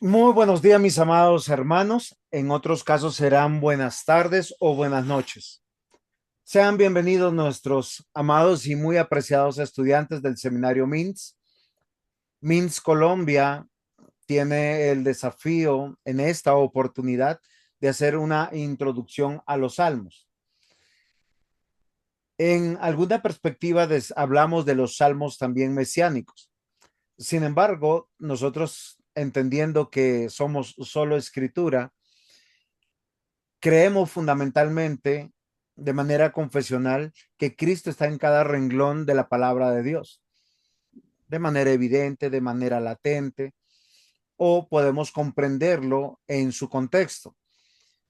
Muy buenos días, mis amados hermanos. En otros casos serán buenas tardes o buenas noches. Sean bienvenidos nuestros amados y muy apreciados estudiantes del seminario MINS. MINS Colombia tiene el desafío en esta oportunidad de hacer una introducción a los salmos. En alguna perspectiva hablamos de los salmos también mesiánicos. Sin embargo, nosotros entendiendo que somos solo escritura, creemos fundamentalmente de manera confesional que Cristo está en cada renglón de la palabra de Dios, de manera evidente, de manera latente, o podemos comprenderlo en su contexto.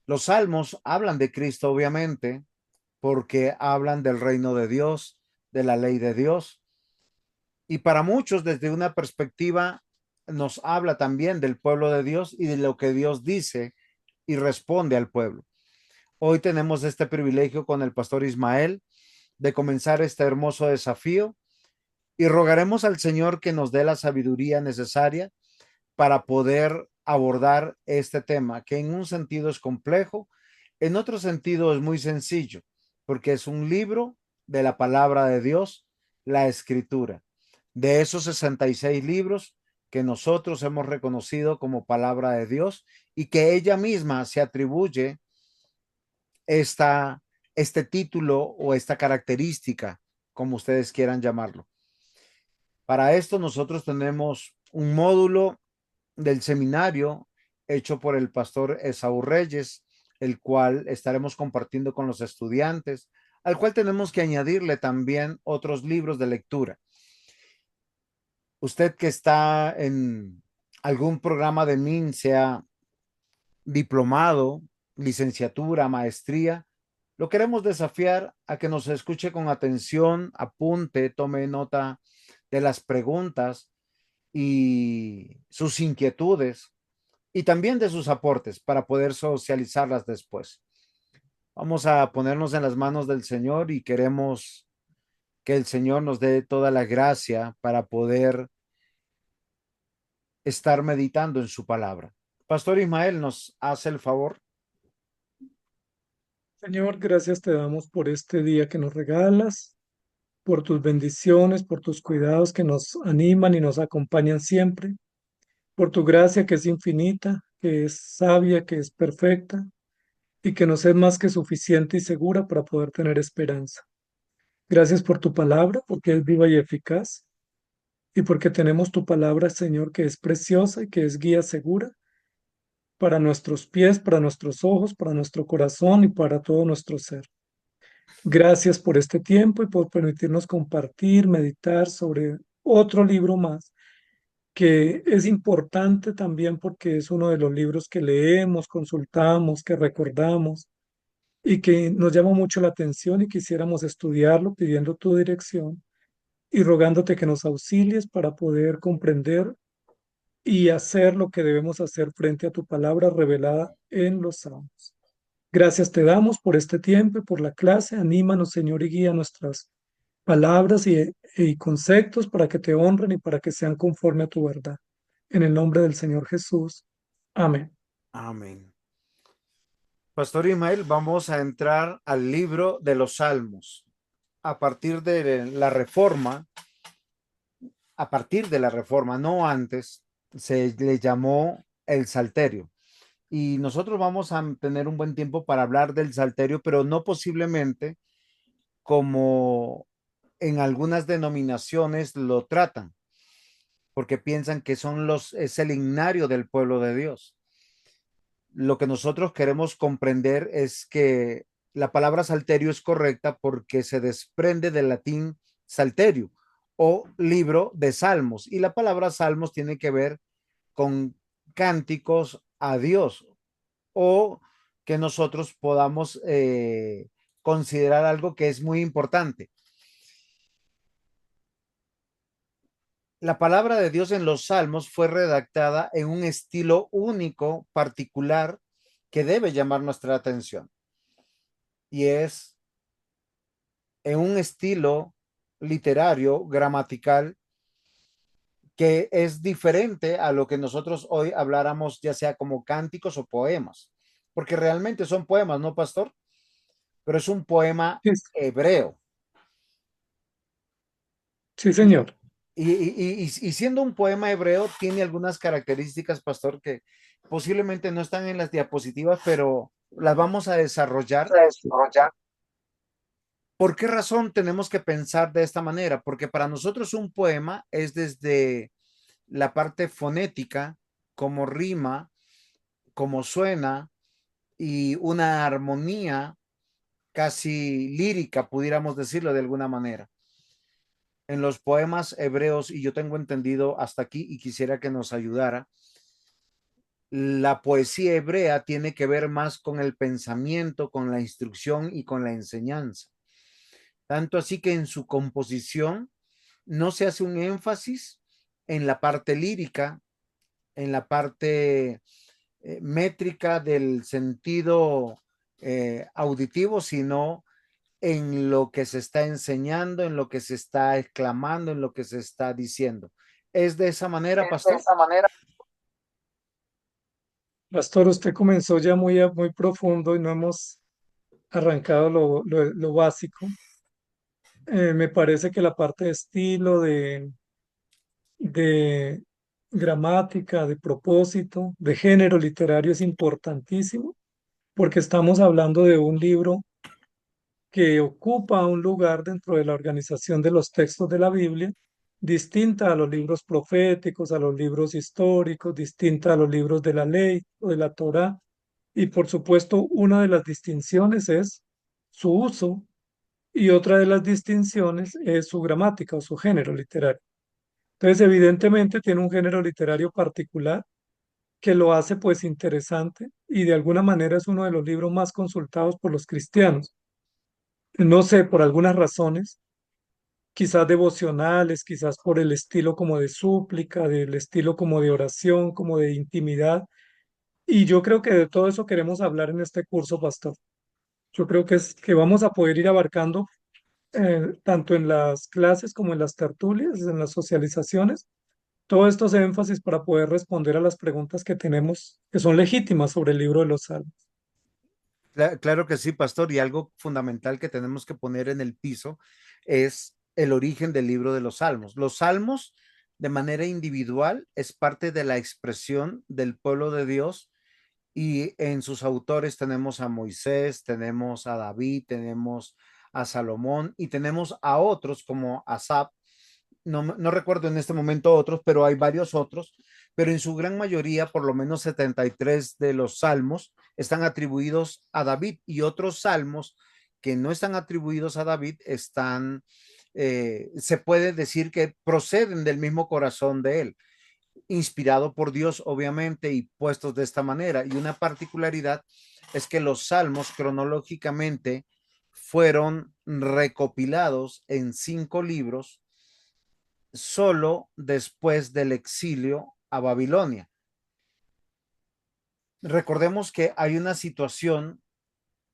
Los salmos hablan de Cristo, obviamente, porque hablan del reino de Dios, de la ley de Dios, y para muchos desde una perspectiva nos habla también del pueblo de Dios y de lo que Dios dice y responde al pueblo. Hoy tenemos este privilegio con el pastor Ismael de comenzar este hermoso desafío y rogaremos al Señor que nos dé la sabiduría necesaria para poder abordar este tema, que en un sentido es complejo, en otro sentido es muy sencillo, porque es un libro de la palabra de Dios, la escritura. De esos 66 libros que nosotros hemos reconocido como palabra de Dios y que ella misma se atribuye esta, este título o esta característica, como ustedes quieran llamarlo. Para esto nosotros tenemos un módulo del seminario hecho por el pastor Esaú Reyes, el cual estaremos compartiendo con los estudiantes, al cual tenemos que añadirle también otros libros de lectura. Usted que está en algún programa de MIN, sea diplomado, licenciatura, maestría, lo queremos desafiar a que nos escuche con atención, apunte, tome nota de las preguntas y sus inquietudes y también de sus aportes para poder socializarlas después. Vamos a ponernos en las manos del Señor y queremos que el Señor nos dé toda la gracia para poder estar meditando en su palabra. Pastor Ismael, ¿nos hace el favor? Señor, gracias te damos por este día que nos regalas, por tus bendiciones, por tus cuidados que nos animan y nos acompañan siempre, por tu gracia que es infinita, que es sabia, que es perfecta y que nos es más que suficiente y segura para poder tener esperanza. Gracias por tu palabra, porque es viva y eficaz, y porque tenemos tu palabra, Señor, que es preciosa y que es guía segura para nuestros pies, para nuestros ojos, para nuestro corazón y para todo nuestro ser. Gracias por este tiempo y por permitirnos compartir, meditar sobre otro libro más, que es importante también porque es uno de los libros que leemos, consultamos, que recordamos y que nos llama mucho la atención y quisiéramos estudiarlo pidiendo tu dirección y rogándote que nos auxilies para poder comprender y hacer lo que debemos hacer frente a tu palabra revelada en los Salmos. Gracias te damos por este tiempo y por la clase. Anímanos, Señor, y guía nuestras palabras y conceptos para que te honren y para que sean conforme a tu verdad. En el nombre del Señor Jesús. Amén. Amén. Pastor Ismael, vamos a entrar al libro de los Salmos. A partir de la reforma, a partir de la reforma, no antes, se le llamó el Salterio. Y nosotros vamos a tener un buen tiempo para hablar del Salterio, pero no posiblemente como en algunas denominaciones lo tratan, porque piensan que es el himnario del pueblo de Dios. Lo que nosotros queremos comprender es que la palabra salterio es correcta porque se desprende del latín salterio o libro de salmos. Y la palabra salmos tiene que ver con cánticos a Dios o que nosotros podamos considerar algo que es muy importante. La palabra de Dios en los salmos fue redactada en un estilo único, particular, que debe llamar nuestra atención. Y es en un estilo literario, gramatical, que es diferente a lo que nosotros hoy habláramos, ya sea como cánticos o poemas, porque realmente son poemas, ¿no, pastor? Pero es un poema Sí, hebreo. sí, Y, señor. y siendo un poema hebreo, tiene algunas características, pastor, que posiblemente no están en las diapositivas, pero las vamos a desarrollar. ¿Por qué razón tenemos que pensar de esta manera? Porque para nosotros un poema es desde la parte fonética, como rima, como suena y una armonía casi lírica, pudiéramos decirlo de alguna manera. En los poemas hebreos, y yo tengo entendido hasta aquí y quisiera que nos ayudara, la poesía hebrea tiene que ver más con el pensamiento, con la instrucción y con la enseñanza. Tanto así que en su composición no se hace un énfasis en la parte lírica, en la parte métrica del sentido auditivo, sino en lo que se está enseñando, en lo que se está exclamando, en lo que se está diciendo. ¿Es de esa manera, pastor? Pastor, usted comenzó ya muy profundo y no hemos arrancado lo básico. Me parece que la parte de estilo, de gramática, de propósito, de género literario es importantísimo porque estamos hablando de un libro que ocupa un lugar dentro de la organización de los textos de la Biblia, distinta a los libros proféticos, a los libros históricos, distinta a los libros de la ley o de la Torá. Y por supuesto, una de las distinciones es su uso y otra de las distinciones es su gramática o su género literario. Entonces, evidentemente tiene un género literario particular que lo hace pues interesante y de alguna manera es uno de los libros más consultados por los cristianos. No sé, por algunas razones, quizás devocionales, quizás por el estilo como de súplica, del estilo como de oración, como de intimidad. Y yo creo que de todo eso queremos hablar en este curso, pastor. Yo creo que es que vamos a poder ir abarcando tanto en las clases como en las tertulias, en las socializaciones, todos estos énfasis para poder responder a las preguntas que tenemos, que son legítimas sobre el libro de los Salmos. Claro que sí, pastor, y algo fundamental que tenemos que poner en el piso es el origen del libro de los Salmos. Los Salmos, de manera individual, es parte de la expresión del pueblo de Dios y en sus autores tenemos a Moisés, tenemos a David, tenemos a Salomón y tenemos a otros como Asaf. No recuerdo en este momento otros, pero hay varios otros, pero en su gran mayoría, por lo menos 73 de los salmos están atribuidos a David y otros salmos que no están atribuidos a David están, se puede decir que proceden del mismo corazón de él, inspirado por Dios, obviamente, y puestos de esta manera. Y una particularidad es que los salmos cronológicamente fueron recopilados en 5 libros solo después del exilio a Babilonia. Recordemos que hay una situación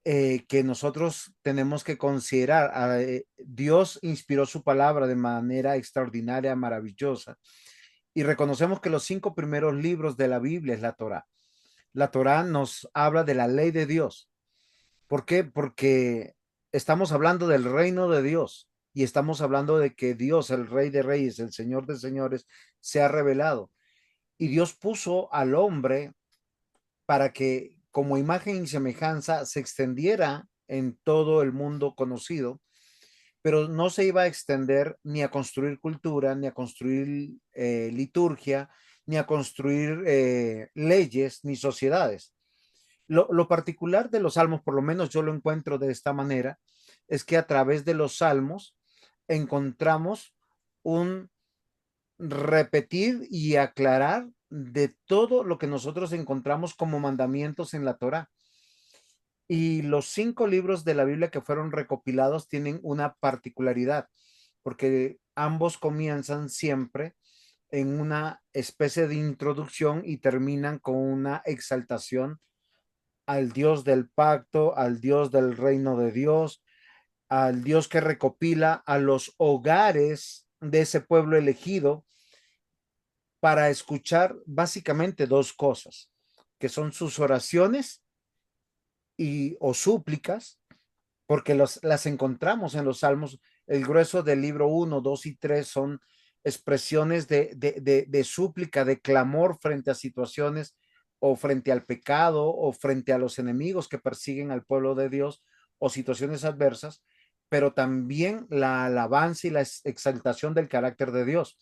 que nosotros tenemos que considerar. Dios inspiró su palabra de manera extraordinaria, maravillosa, y reconocemos que los 5 primeros libros de la Biblia es la Torá. La Torá nos habla de la ley de Dios. ¿Por qué? Porque estamos hablando del reino de Dios y estamos hablando de que Dios, el Rey de Reyes, el Señor de Señores, se ha revelado. Y Dios puso al hombre para que como imagen y semejanza se extendiera en todo el mundo conocido, pero no se iba a extender ni a construir cultura, ni a construir liturgia, ni a construir leyes, ni sociedades. Lo particular de los salmos, por lo menos yo lo encuentro de esta manera, es que a través de los salmos encontramos un repetir y aclarar de todo lo que nosotros encontramos como mandamientos en la Torá. Y los 5 libros de la Biblia que fueron recopilados tienen una particularidad, porque ambos comienzan siempre en una especie de introducción y terminan con una exaltación al Dios del pacto, al Dios del reino de Dios, al Dios que recopila a los hogares de ese pueblo elegido, para escuchar básicamente dos cosas, que son sus oraciones y o súplicas, porque las encontramos en los salmos. El grueso del libro uno, 2 y 3 son expresiones de súplica, de clamor frente a situaciones o frente al pecado o frente a los enemigos que persiguen al pueblo de Dios o situaciones adversas, pero también la alabanza y la exaltación del carácter de Dios.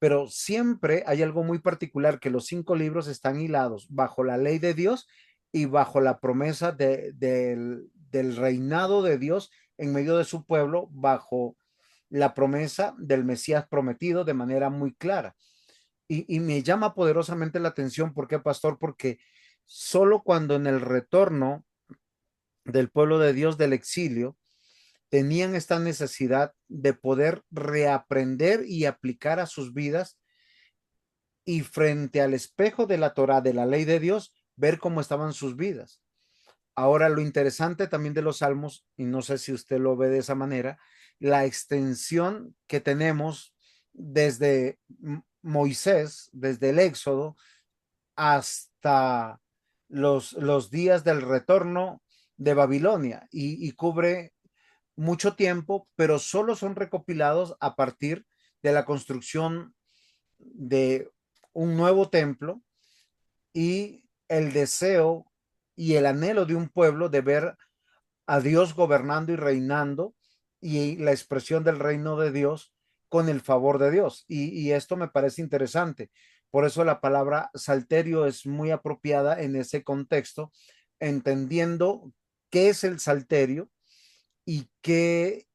Pero siempre hay algo muy particular, que los 5 libros están hilados bajo la ley de Dios y bajo la promesa del reinado de Dios en medio de su pueblo, bajo la promesa del Mesías prometido de manera muy clara. Y me llama poderosamente la atención. ¿Por qué, pastor? Porque solo cuando en el retorno del pueblo de Dios del exilio tenían esta necesidad de poder reaprender y aplicar a sus vidas, y frente al espejo de la Torah, de la ley de Dios, ver cómo estaban sus vidas. Ahora, lo interesante también de los salmos, y no sé si usted lo ve de esa manera, la extensión que tenemos desde Moisés, desde el Éxodo, hasta los días del retorno de Babilonia, y cubre mucho tiempo, pero solo son recopilados a partir de la construcción de un nuevo templo y el deseo y el anhelo de un pueblo de ver a Dios gobernando y reinando, y la expresión del reino de Dios con el favor de Dios. Y esto me parece interesante. Por eso la palabra salterio es muy apropiada en ese contexto, entendiendo qué es el salterio y qué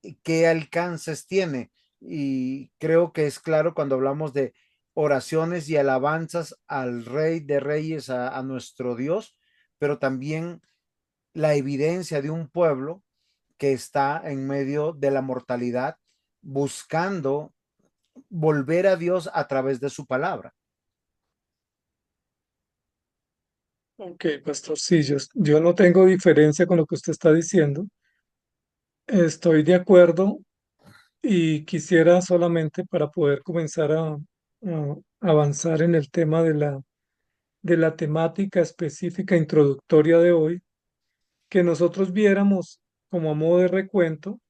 alcances tiene. Y creo que es claro cuando hablamos de oraciones y alabanzas al Rey de Reyes, a nuestro Dios, pero también la evidencia de un pueblo que está en medio de la mortalidad, buscando volver a Dios a través de su palabra. Ok, pastor, sí, yo no tengo diferencia con lo que usted está diciendo. Estoy de acuerdo y quisiera solamente para poder comenzar a avanzar en el tema de la temática específica introductoria de hoy, que nosotros viéramos como a modo de recuento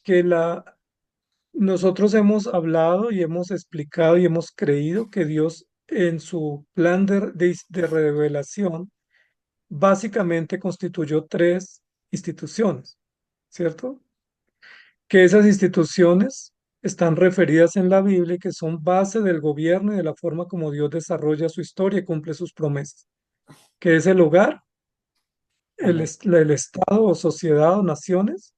que nosotros hemos hablado y hemos explicado y hemos creído que Dios en su plan de revelación básicamente constituyó tres instituciones, ¿cierto? Que esas instituciones están referidas en la Biblia y que son base del gobierno y de la forma como Dios desarrolla su historia y cumple sus promesas, que es el hogar, Amén. el Estado o sociedad o naciones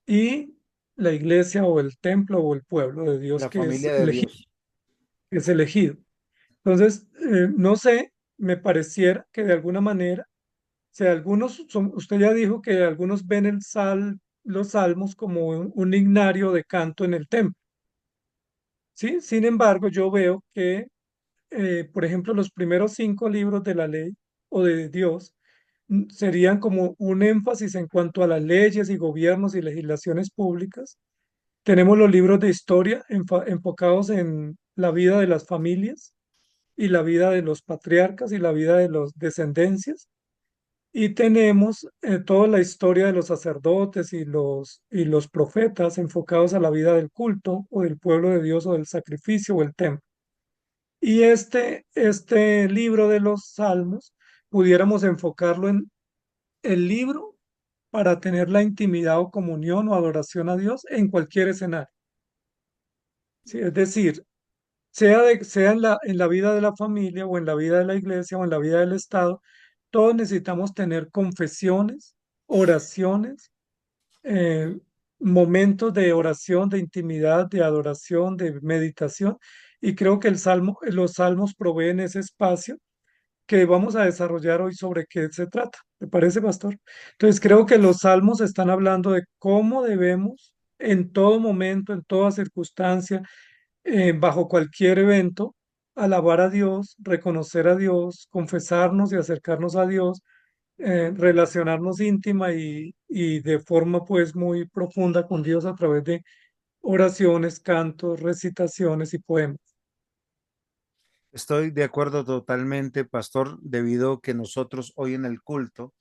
y la iglesia o el templo o el pueblo de Dios La familia de Dios. que es elegido. Entonces, no sé, me pareciera que de alguna manera, o sea, usted ya dijo que algunos ven los salmos como un himnario de canto en el templo, ¿sí? Sin embargo, yo veo que, por ejemplo, los primeros 5 libros de la ley o de Dios serían como un énfasis en cuanto a las leyes y gobiernos y legislaciones públicas. Tenemos los libros de historia enfocados en la vida de las familias y la vida de los patriarcas y la vida de los descendencias. Y tenemos toda la historia de los sacerdotes y los profetas enfocados a la vida del culto o del pueblo de Dios o del sacrificio o el templo. Y este libro de los Salmos pudiéramos enfocarlo en el libro para tener la intimidad o comunión o adoración a Dios en cualquier escenario. ¿Sí? Es decir, sea en la vida de la familia o en la vida de la iglesia o en la vida del Estado, todos necesitamos tener confesiones, oraciones, eh, momentos de oración, de intimidad, de adoración, de meditación. Y creo que los salmos proveen ese espacio que vamos a desarrollar hoy sobre qué se trata. ¿Te parece, pastor? Entonces, creo que los salmos están hablando de cómo debemos en todo momento, en toda circunstancia, bajo cualquier evento, alabar a Dios, reconocer a Dios, confesarnos y acercarnos a Dios, relacionarnos íntima y de forma pues muy profunda con Dios a través de oraciones, cantos, recitaciones y poemas. Estoy de acuerdo totalmente, pastor, debido a que nosotros hoy en el culto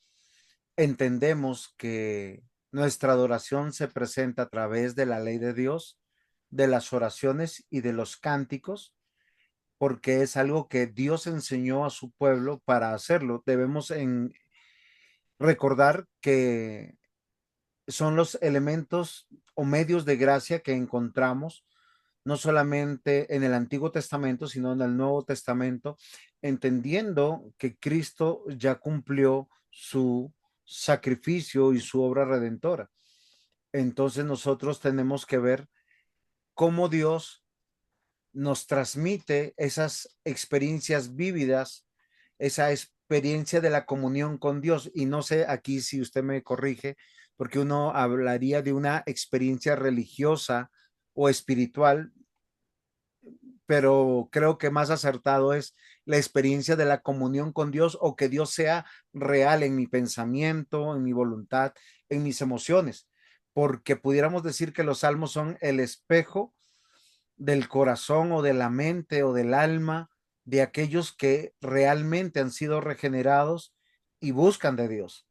entendemos que nuestra adoración se presenta a través de la ley de Dios, de las oraciones y de los cánticos, porque es algo que Dios enseñó a su pueblo para hacerlo. Debemos recordar que son los elementos o medios de gracia que encontramos no solamente en el Antiguo Testamento, sino en el Nuevo Testamento, entendiendo que Cristo ya cumplió su sacrificio y su obra redentora. Entonces nosotros tenemos que ver cómo Dios nos transmite esas experiencias vívidas, esa experiencia de la comunión con Dios. Y no sé aquí si usted me corrige, porque uno hablaría de una experiencia religiosa o espiritual, pero creo que más acertado es la experiencia de la comunión con Dios o que Dios sea real en mi pensamiento, en mi voluntad, en mis emociones, porque pudiéramos decir que los salmos son el espejo del corazón o de la mente o del alma de aquellos que realmente han sido regenerados y buscan de Dios.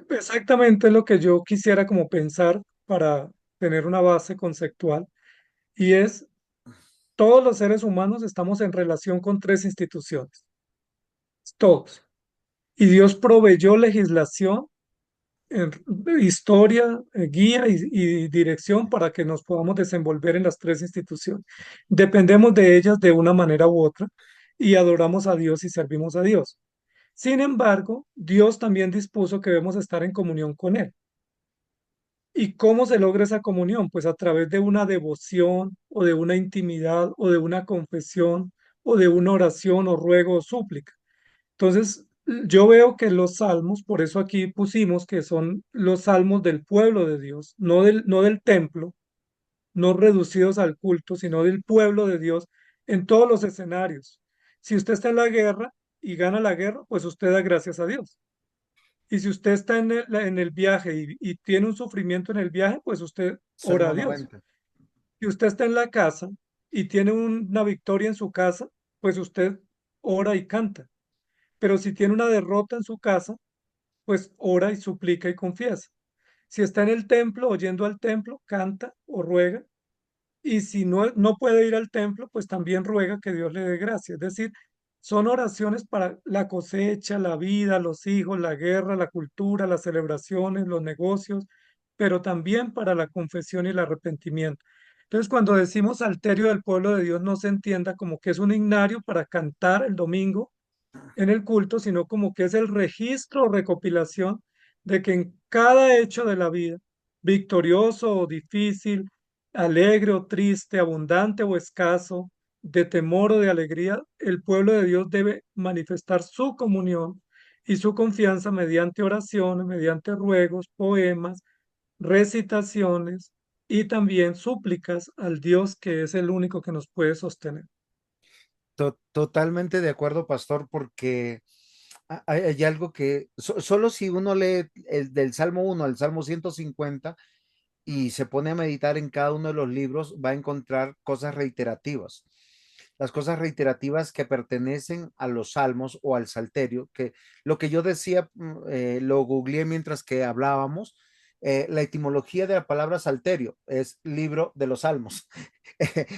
Exactamente lo que yo quisiera como pensar para tener una base conceptual, y es, todos los seres humanos estamos en relación con tres instituciones, todos. Y Dios proveyó legislación, eh, historia, guía y dirección para que nos podamos desenvolver en las tres instituciones. Dependemos de ellas de una manera u otra y adoramos a Dios y servimos a Dios. Sin embargo, Dios también dispuso que debemos estar en comunión con Él. ¿Y cómo se logra esa comunión? Pues a través de una devoción o de una intimidad o de una confesión o de una oración o ruego o súplica. Entonces, yo veo que los salmos, por eso aquí pusimos que son los salmos del pueblo de Dios, no del templo, no reducidos al culto, sino del pueblo de Dios en todos los escenarios. Si usted está en la guerra y gana la guerra, pues usted da gracias a Dios. Y si usted está en el viaje y tiene un sufrimiento en el viaje, pues usted ora Salmo a Dios. 90. Si usted está en la casa y tiene una victoria en su casa, pues usted ora y canta. Pero si tiene una derrota en su casa, pues ora y suplica y confiesa. Si está en el templo o yendo al templo, canta o ruega. Y si no puede ir al templo, pues también ruega que Dios le dé gracia. Es decir, son oraciones para la cosecha, la vida, los hijos, la guerra, la cultura, las celebraciones, los negocios, pero también para la confesión y el arrepentimiento. Entonces, cuando decimos salterio del pueblo de Dios, no se entienda como que es un himnario para cantar el domingo en el culto, sino como que es el registro o recopilación de que en cada hecho de la vida, victorioso o difícil, alegre o triste, abundante o escaso, de temor o de alegría, el pueblo de Dios debe manifestar su comunión y su confianza mediante oraciones, mediante ruegos, poemas, recitaciones y también súplicas al Dios que es el único que nos puede sostener. Totalmente de acuerdo, pastor, porque hay algo que solo si uno lee el del Salmo 1 al Salmo 150 y se pone a meditar en cada uno de los libros, va a encontrar cosas reiterativas. Las cosas reiterativas que pertenecen a los salmos o al salterio, que lo que yo decía, lo googleé mientras que hablábamos, la etimología de la palabra salterio es libro de los salmos.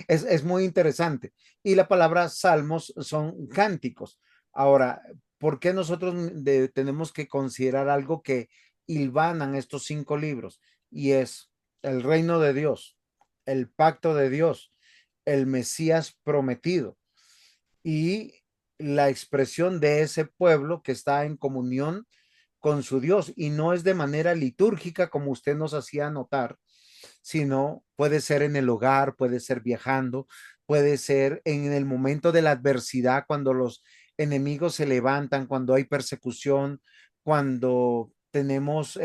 Es muy interesante. Y la palabra salmos son cánticos. Ahora, ¿por qué nosotros tenemos que considerar algo que hilvanan estos cinco libros? Y es el reino de Dios, el pacto de Dios, el Mesías prometido y la expresión de ese pueblo que está en comunión con su Dios y no es de manera litúrgica como usted nos hacía notar, sino puede ser en el hogar, puede ser viajando, puede ser en el momento de la adversidad, cuando los enemigos se levantan, cuando hay persecución, cuando tenemos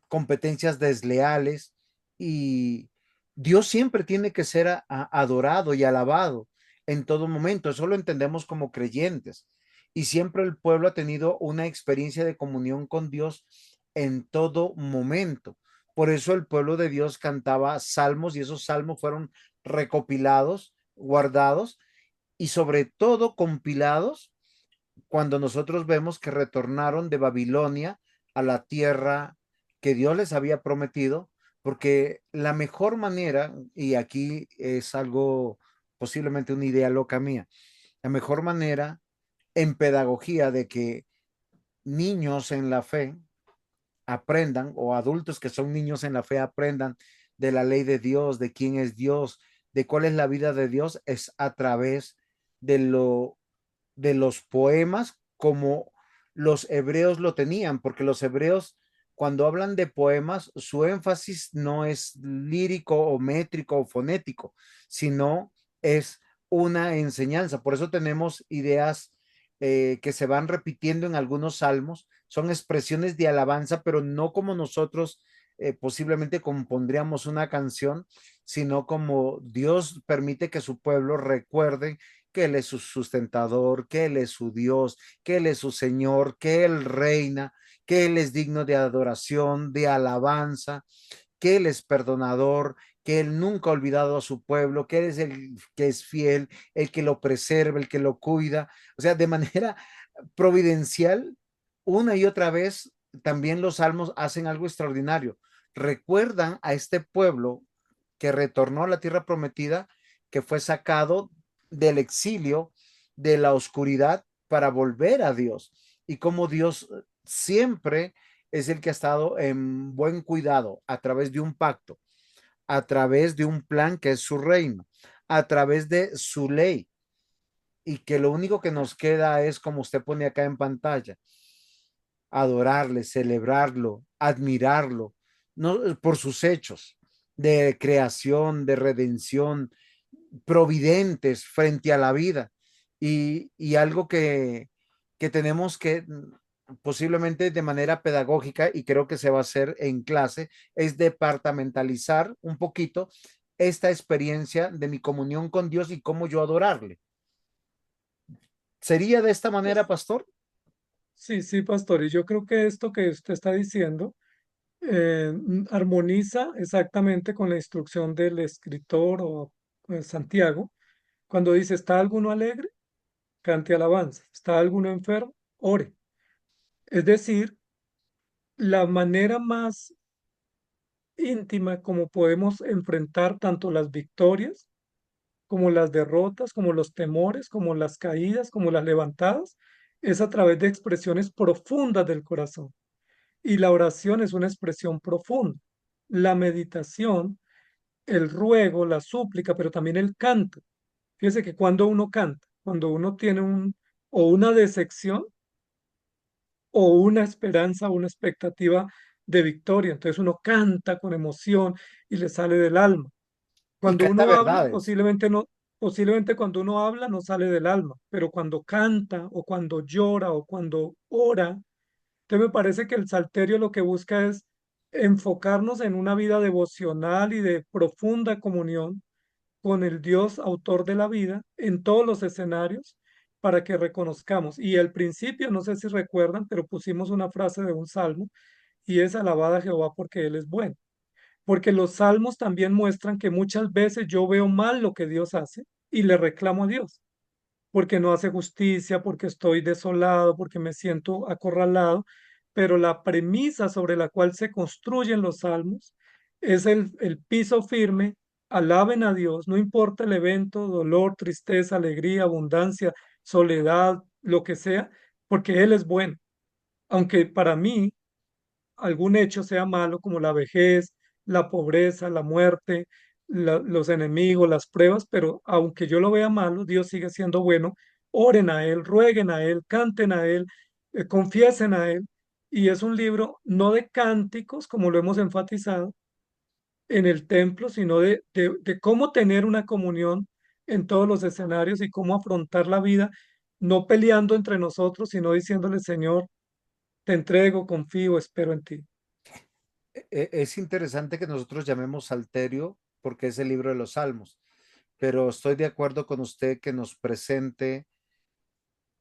competencias desleales y Dios siempre tiene que ser adorado y alabado en todo momento. Eso lo entendemos como creyentes. Y siempre el pueblo ha tenido una experiencia de comunión con Dios en todo momento. Por eso el pueblo de Dios cantaba salmos y esos salmos fueron recopilados guardados y sobre todo compilados cuando nosotros vemos que retornaron de Babilonia a la tierra que Dios les había prometido, porque la mejor manera, y aquí es algo posiblemente una idea loca mía, la mejor manera en pedagogía de que niños en la fe aprendan, o adultos que son niños en la fe aprendan de la ley de Dios, de quién es Dios, de cuál es la vida de Dios, es a través de de los poemas como los hebreos lo tenían, porque los hebreos cuando hablan de poemas, su énfasis no es lírico o métrico o fonético, sino es una enseñanza. Por eso tenemos ideas que se van repitiendo en algunos salmos, son expresiones de alabanza, pero no como nosotros posiblemente compondríamos una canción, sino como Dios permite que su pueblo recuerde que Él es su sustentador, que Él es su Dios, que Él es su Señor, que Él reina, que Él es digno de adoración, de alabanza, que Él es perdonador, que Él nunca ha olvidado a su pueblo, que Él es el que es fiel, el que lo preserva, el que lo cuida. O sea, de manera providencial, una y otra vez, también los salmos hacen algo extraordinario. Recuerdan a este pueblo que retornó a la tierra prometida, que fue sacado del exilio, de la oscuridad, para volver a Dios. Y como Dios siempre es el que ha estado en buen cuidado a través de un pacto, a través de un plan que es su reino, a través de su ley, y que lo único que nos queda es, como usted pone acá en pantalla, adorarle, celebrarlo, admirarlo, no por sus hechos de creación, de redención, providentes frente a la vida. Y algo que tenemos que posiblemente de manera pedagógica, y creo que se va a hacer en clase, es departamentalizar un poquito esta experiencia de mi comunión con Dios y cómo yo adorarle. ¿Sería de esta manera, pastor? Sí, sí, pastor, y yo creo que esto que usted está diciendo armoniza exactamente con la instrucción del escritor o Santiago, cuando dice, ¿está alguno alegre? Cante alabanza. ¿Está alguno enfermo? Ore. Es decir, la manera más íntima como podemos enfrentar tanto las victorias como las derrotas, como los temores, como las caídas, como las levantadas, es a través de expresiones profundas del corazón. Y la oración es una expresión profunda. La meditación, el ruego, la súplica, pero también el canto. Fíjese que cuando uno canta, cuando uno tiene o una decepción o una esperanza, una expectativa de victoria, entonces uno canta con emoción y le sale del alma. Y Cuando canta uno habla, verdades. posiblemente no, posiblemente cuando uno habla no sale del alma, pero cuando canta o cuando llora o cuando ora, entonces me parece que el salterio lo que busca es enfocarnos en una vida devocional y de profunda comunión con el Dios autor de la vida en todos los escenarios para que reconozcamos. Y al principio, no sé si recuerdan, pero pusimos una frase de un salmo y es alabada a Jehová porque Él es bueno. Porque los salmos también muestran que muchas veces yo veo mal lo que Dios hace y le reclamo a Dios, porque no hace justicia, porque estoy desolado, porque me siento acorralado, pero la premisa sobre la cual se construyen los salmos es el piso firme, alaben a Dios, no importa el evento, dolor, tristeza, alegría, abundancia, soledad, lo que sea, porque Él es bueno. Aunque para mí algún hecho sea malo, como la vejez, la pobreza, la muerte, los enemigos, las pruebas, pero aunque yo lo vea malo, Dios sigue siendo bueno. Oren a Él, rueguen a Él, canten a Él, confiesen a Él. Y es un libro no de cánticos, como lo hemos enfatizado en el templo, sino de cómo tener una comunión en todos los escenarios y cómo afrontar la vida, no peleando entre nosotros, sino diciéndole, Señor, te entrego, confío, espero en ti. Es interesante que nosotros llamemos Salterio porque es el libro de los Salmos, pero estoy de acuerdo con usted que nos presente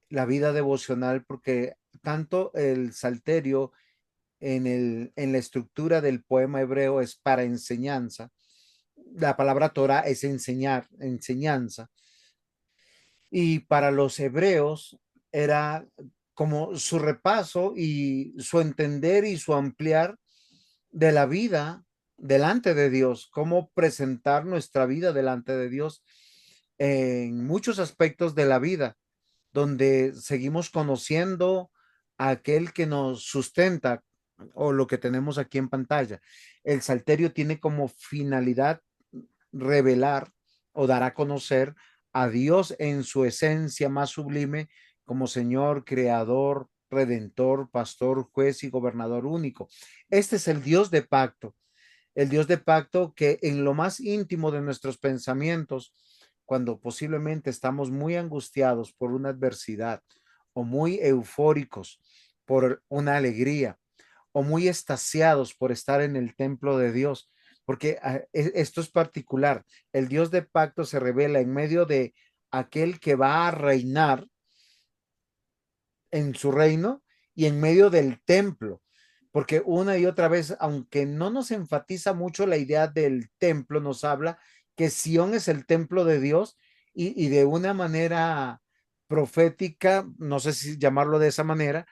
la vida devocional porque tanto el Salterio en la estructura del poema hebreo es para enseñanza, La palabra Torah es enseñar, enseñanza. Y para los hebreos era como su repaso y su entender y su ampliar de la vida delante de Dios, cómo presentar nuestra vida delante de Dios en muchos aspectos de la vida, donde seguimos conociendo a aquel que nos sustenta o lo que tenemos aquí en pantalla. El Salterio tiene como finalidad revelar o dar a conocer a Dios en su esencia más sublime como Señor, Creador, Redentor, Pastor, Juez y Gobernador único. Este es el Dios de pacto que en lo más íntimo de nuestros pensamientos, cuando posiblemente estamos muy angustiados por una adversidad o muy eufóricos por una alegría o muy estasiados por estar en el templo de Dios, porque esto es particular. El Dios de pacto se revela en medio de aquel que va a reinar en su reino y en medio del templo, porque una y otra vez, aunque no nos enfatiza mucho la idea del templo, nos habla que Sión es el templo de Dios y de una manera profética, no sé si llamarlo de esa manera,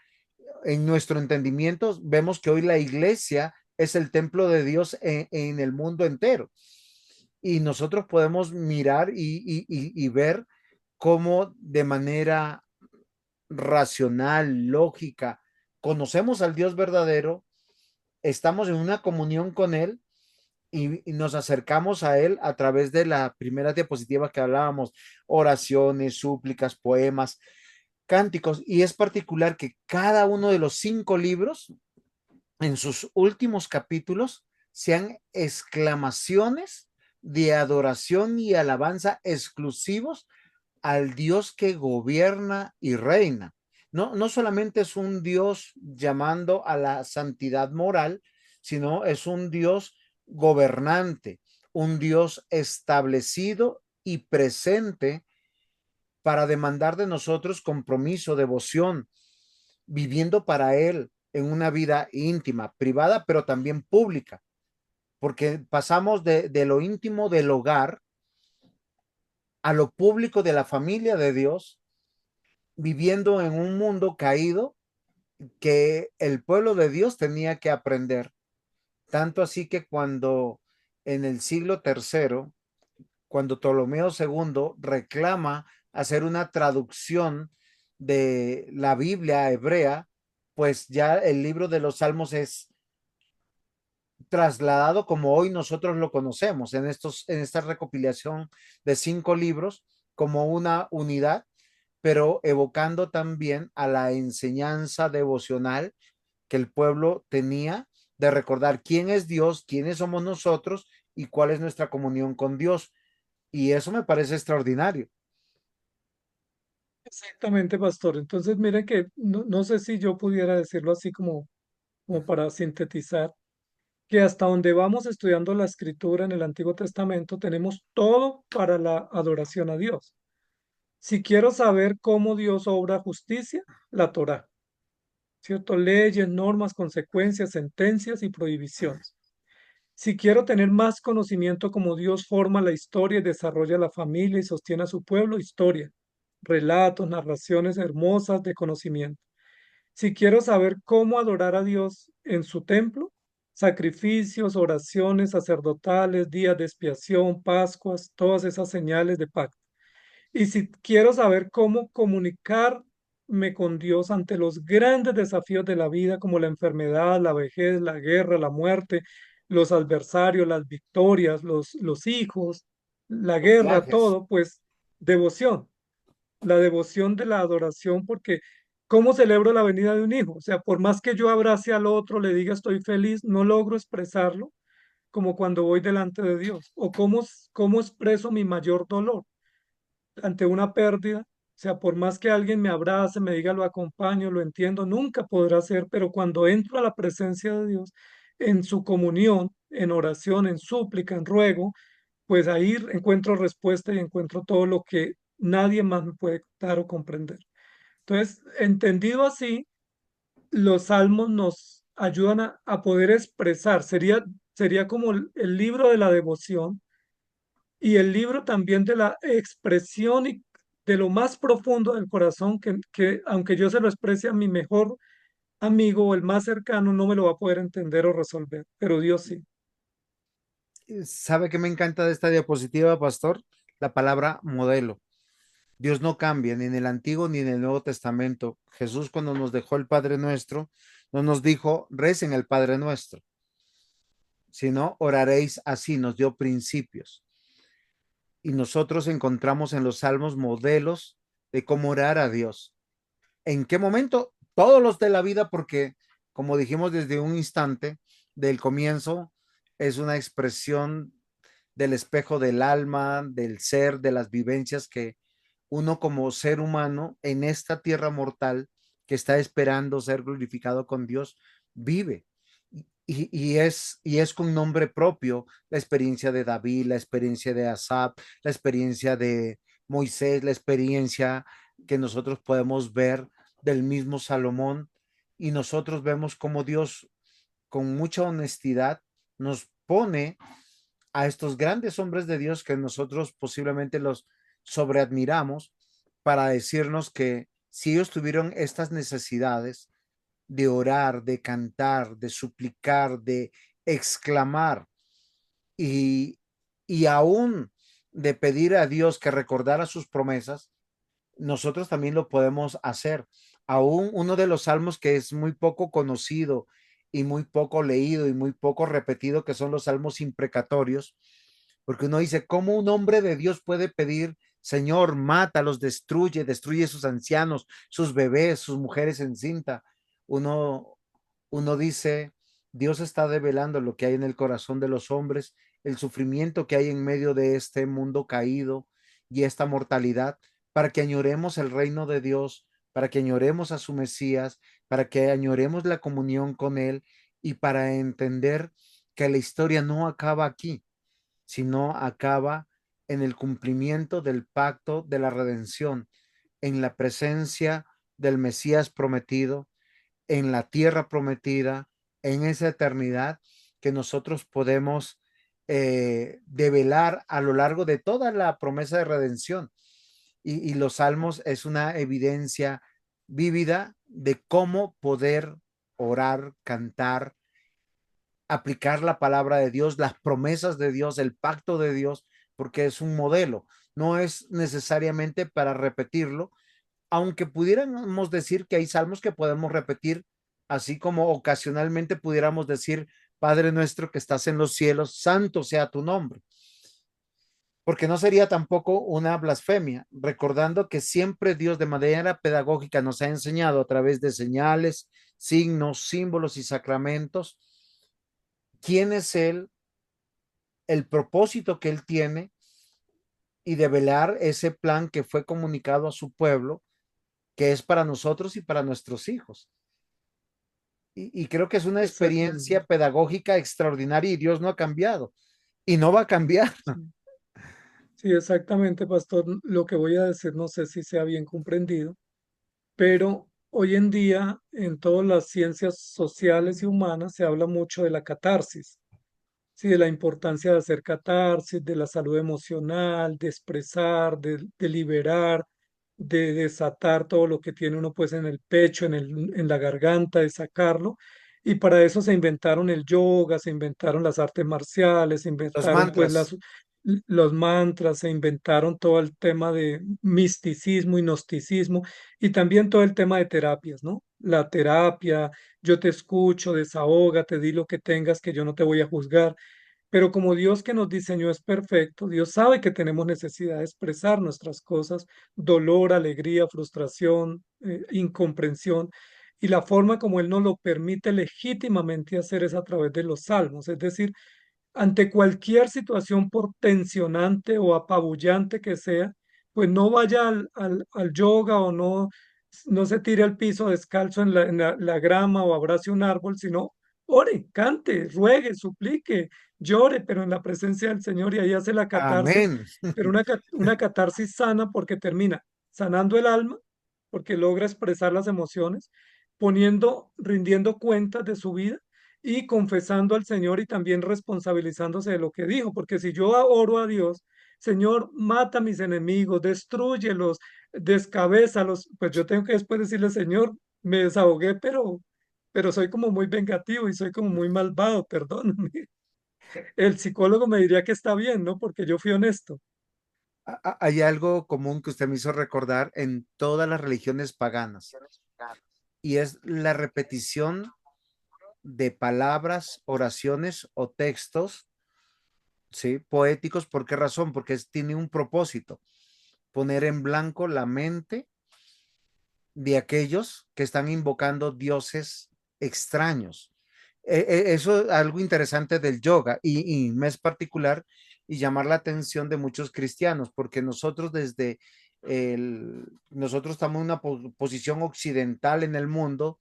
en nuestro entendimiento vemos que hoy la iglesia es el templo de Dios en el mundo entero. Y nosotros podemos mirar y ver cómo de manera racional, lógica, conocemos al Dios verdadero, estamos en una comunión con Él y nos acercamos a Él a través de la primera diapositiva que hablábamos, oraciones, súplicas, poemas, cánticos, y es particular que cada uno de los 5 libros, en sus últimos capítulos, sean exclamaciones de adoración y alabanza exclusivos al Dios que gobierna y reina. No, no solamente es un Dios llamando a la santidad moral, sino es un Dios gobernante, un Dios establecido y presente para demandar de nosotros compromiso, devoción, viviendo para Él en una vida íntima, privada, pero también pública, porque pasamos de lo íntimo del hogar a lo público de la familia de Dios, viviendo en un mundo caído que el pueblo de Dios tenía que aprender. Tanto así que cuando en el siglo tercero, cuando Ptolomeo II reclama hacer una traducción de la Biblia hebrea, pues ya el libro de los Salmos es trasladado como hoy nosotros lo conocemos en esta recopilación de 5 libros como una unidad, pero evocando también a la enseñanza devocional que el pueblo tenía de recordar quién es Dios, quiénes somos nosotros y cuál es nuestra comunión con Dios. Y eso me parece extraordinario. Exactamente, pastor. Entonces, miren que no sé si yo pudiera decirlo así como para sintetizar, que hasta donde vamos estudiando la escritura en el Antiguo Testamento, tenemos todo para la adoración a Dios. Si quiero saber cómo Dios obra justicia, la Torá, ¿cierto? Leyes, normas, consecuencias, sentencias y prohibiciones. Si quiero tener más conocimiento cómo Dios forma la historia y desarrolla la familia y sostiene a su pueblo, historia, relatos, narraciones hermosas de conocimiento. Si quiero saber cómo adorar a Dios en su templo, sacrificios, oraciones sacerdotales, días de expiación, Pascuas, todas esas señales de pacto. Y si quiero saber cómo comunicarme con Dios ante los grandes desafíos de la vida, como la enfermedad, la vejez, la guerra, la muerte, los adversarios, las victorias, los hijos, la Los guerra, viajes. todo, pues devoción, la devoción de la adoración, porque ¿cómo celebro la venida de un hijo? O sea, por más que yo abrace al otro, le diga estoy feliz, no logro expresarlo como cuando voy delante de Dios. O cómo expreso mi mayor dolor ante una pérdida. O sea, por más que alguien me abrace, me diga lo acompaño, lo entiendo, nunca podrá ser, pero cuando entro a la presencia de Dios, en su comunión, en oración, en súplica, en ruego, pues ahí encuentro respuesta y encuentro todo lo que nadie más me puede dar o comprender. Entonces, entendido así, los salmos nos ayudan a poder expresar, sería como el libro de la devoción y el libro también de la expresión y de lo más profundo del corazón, que aunque yo se lo exprese a mi mejor amigo o el más cercano, no me lo va a poder entender o resolver, pero Dios sí. ¿Sabe qué me encanta de esta diapositiva, pastor? La palabra modelo. Dios no cambia ni en el Antiguo ni en el Nuevo Testamento. Jesús cuando nos dejó el Padre Nuestro, no nos dijo, recen el Padre Nuestro, sino oraréis así, nos dio principios. Y nosotros encontramos en los salmos modelos de cómo orar a Dios. ¿En qué momento? Todos los de la vida, porque como dijimos desde un instante del comienzo, es una expresión del espejo del alma, del ser, de las vivencias que uno como ser humano en esta tierra mortal que está esperando ser glorificado con Dios vive. Y es con nombre propio la experiencia de David, la experiencia de Asaf, la experiencia de Moisés, la experiencia que nosotros podemos ver del mismo Salomón, y nosotros vemos cómo Dios con mucha honestidad nos pone a estos grandes hombres de Dios que nosotros posiblemente los sobreadmiramos, para decirnos que si ellos tuvieron estas necesidades de orar, de cantar, de suplicar, de exclamar y, y aún de pedir a Dios que recordara sus promesas, nosotros también lo podemos hacer. Aún uno de los salmos que es muy poco conocido y muy poco leído y muy poco repetido, que son los salmos imprecatorios, porque uno dice, ¿cómo un hombre de Dios puede pedir, Señor, mátalos, destruye, destruye sus ancianos, sus bebés, sus mujeres encinta? Uno, uno dice, Dios está develando lo que hay en el corazón de los hombres, el sufrimiento que hay en medio de este mundo caído y esta mortalidad, para que añoremos el reino de Dios, para que añoremos a su Mesías, para que añoremos la comunión con Él y para entender que la historia no acaba aquí, sino acaba en el cumplimiento del pacto de la redención, en la presencia del Mesías prometido, en la tierra prometida, en esa eternidad que nosotros podemos develar a lo largo de toda la promesa de redención. Y los salmos es una evidencia vívida de cómo poder orar, cantar, aplicar la palabra de Dios, las promesas de Dios, el pacto de Dios, porque es un modelo. No es necesariamente para repetirlo, aunque pudiéramos decir que hay salmos que podemos repetir, así como ocasionalmente pudiéramos decir, Padre nuestro que estás en los cielos, santo sea tu nombre, porque no sería tampoco una blasfemia, recordando que siempre Dios de manera pedagógica nos ha enseñado a través de señales, signos, símbolos y sacramentos quién es Él, el propósito que Él tiene y de velar ese plan que fue comunicado a su pueblo, que es para nosotros y para nuestros hijos. Y creo que es una experiencia Exactamente. pedagógica extraordinaria y Dios no ha cambiado y no va a cambiar. Sí. Sí, exactamente, pastor. Lo que voy a decir no sé si sea bien comprendido, pero hoy en día en todas las ciencias sociales y humanas se habla mucho de la catarsis, sí, de la importancia de hacer catarsis, de la salud emocional, de expresar, de liberar, de desatar todo lo que tiene uno pues en el pecho, en la garganta, de sacarlo. Y para eso se inventaron el yoga, se inventaron las artes marciales, se Los inventaron pues mantras, los mantras, se inventaron todo el tema de misticismo y gnosticismo y también todo el tema de terapias, ¿no? La terapia, yo te escucho, desahógate, di lo que tengas, que yo no te voy a juzgar. Pero como Dios que nos diseñó es perfecto, Dios sabe que tenemos necesidad de expresar nuestras cosas, dolor, alegría, frustración, incomprensión. Y la forma como Él nos lo permite legítimamente hacer es a través de los salmos. Es decir, ante cualquier situación, por tensionante o apabullante que sea, pues no vaya al yoga o no se tire al piso descalzo en la grama o abrace un árbol, sino ore, cante, ruegue, suplique, llore, pero en la presencia del Señor y ahí hace la catarsis, amén, pero una catarsis sana porque termina sanando el alma, porque logra expresar las emociones, rindiendo cuentas de su vida y confesando al Señor y también responsabilizándose de lo que dijo, porque si yo oro a Dios, Señor, mata a mis enemigos, destrúyelos, descabézalos. Pues yo tengo que después decirle, Señor, me desahogué, pero soy como muy vengativo y soy como muy malvado, perdóname. El psicólogo me diría que está bien, ¿no? Porque yo fui honesto. Hay algo común que usted me hizo recordar en todas las religiones paganas y es la repetición de palabras, oraciones o textos, ¿sí? Poéticos. ¿Por qué razón? Porque tiene un propósito, poner en blanco la mente de aquellos que están invocando dioses extraños. Eso es algo interesante del yoga y me es particular y llamar la atención de muchos cristianos, porque nosotros nosotros estamos en una posición occidental en el mundo,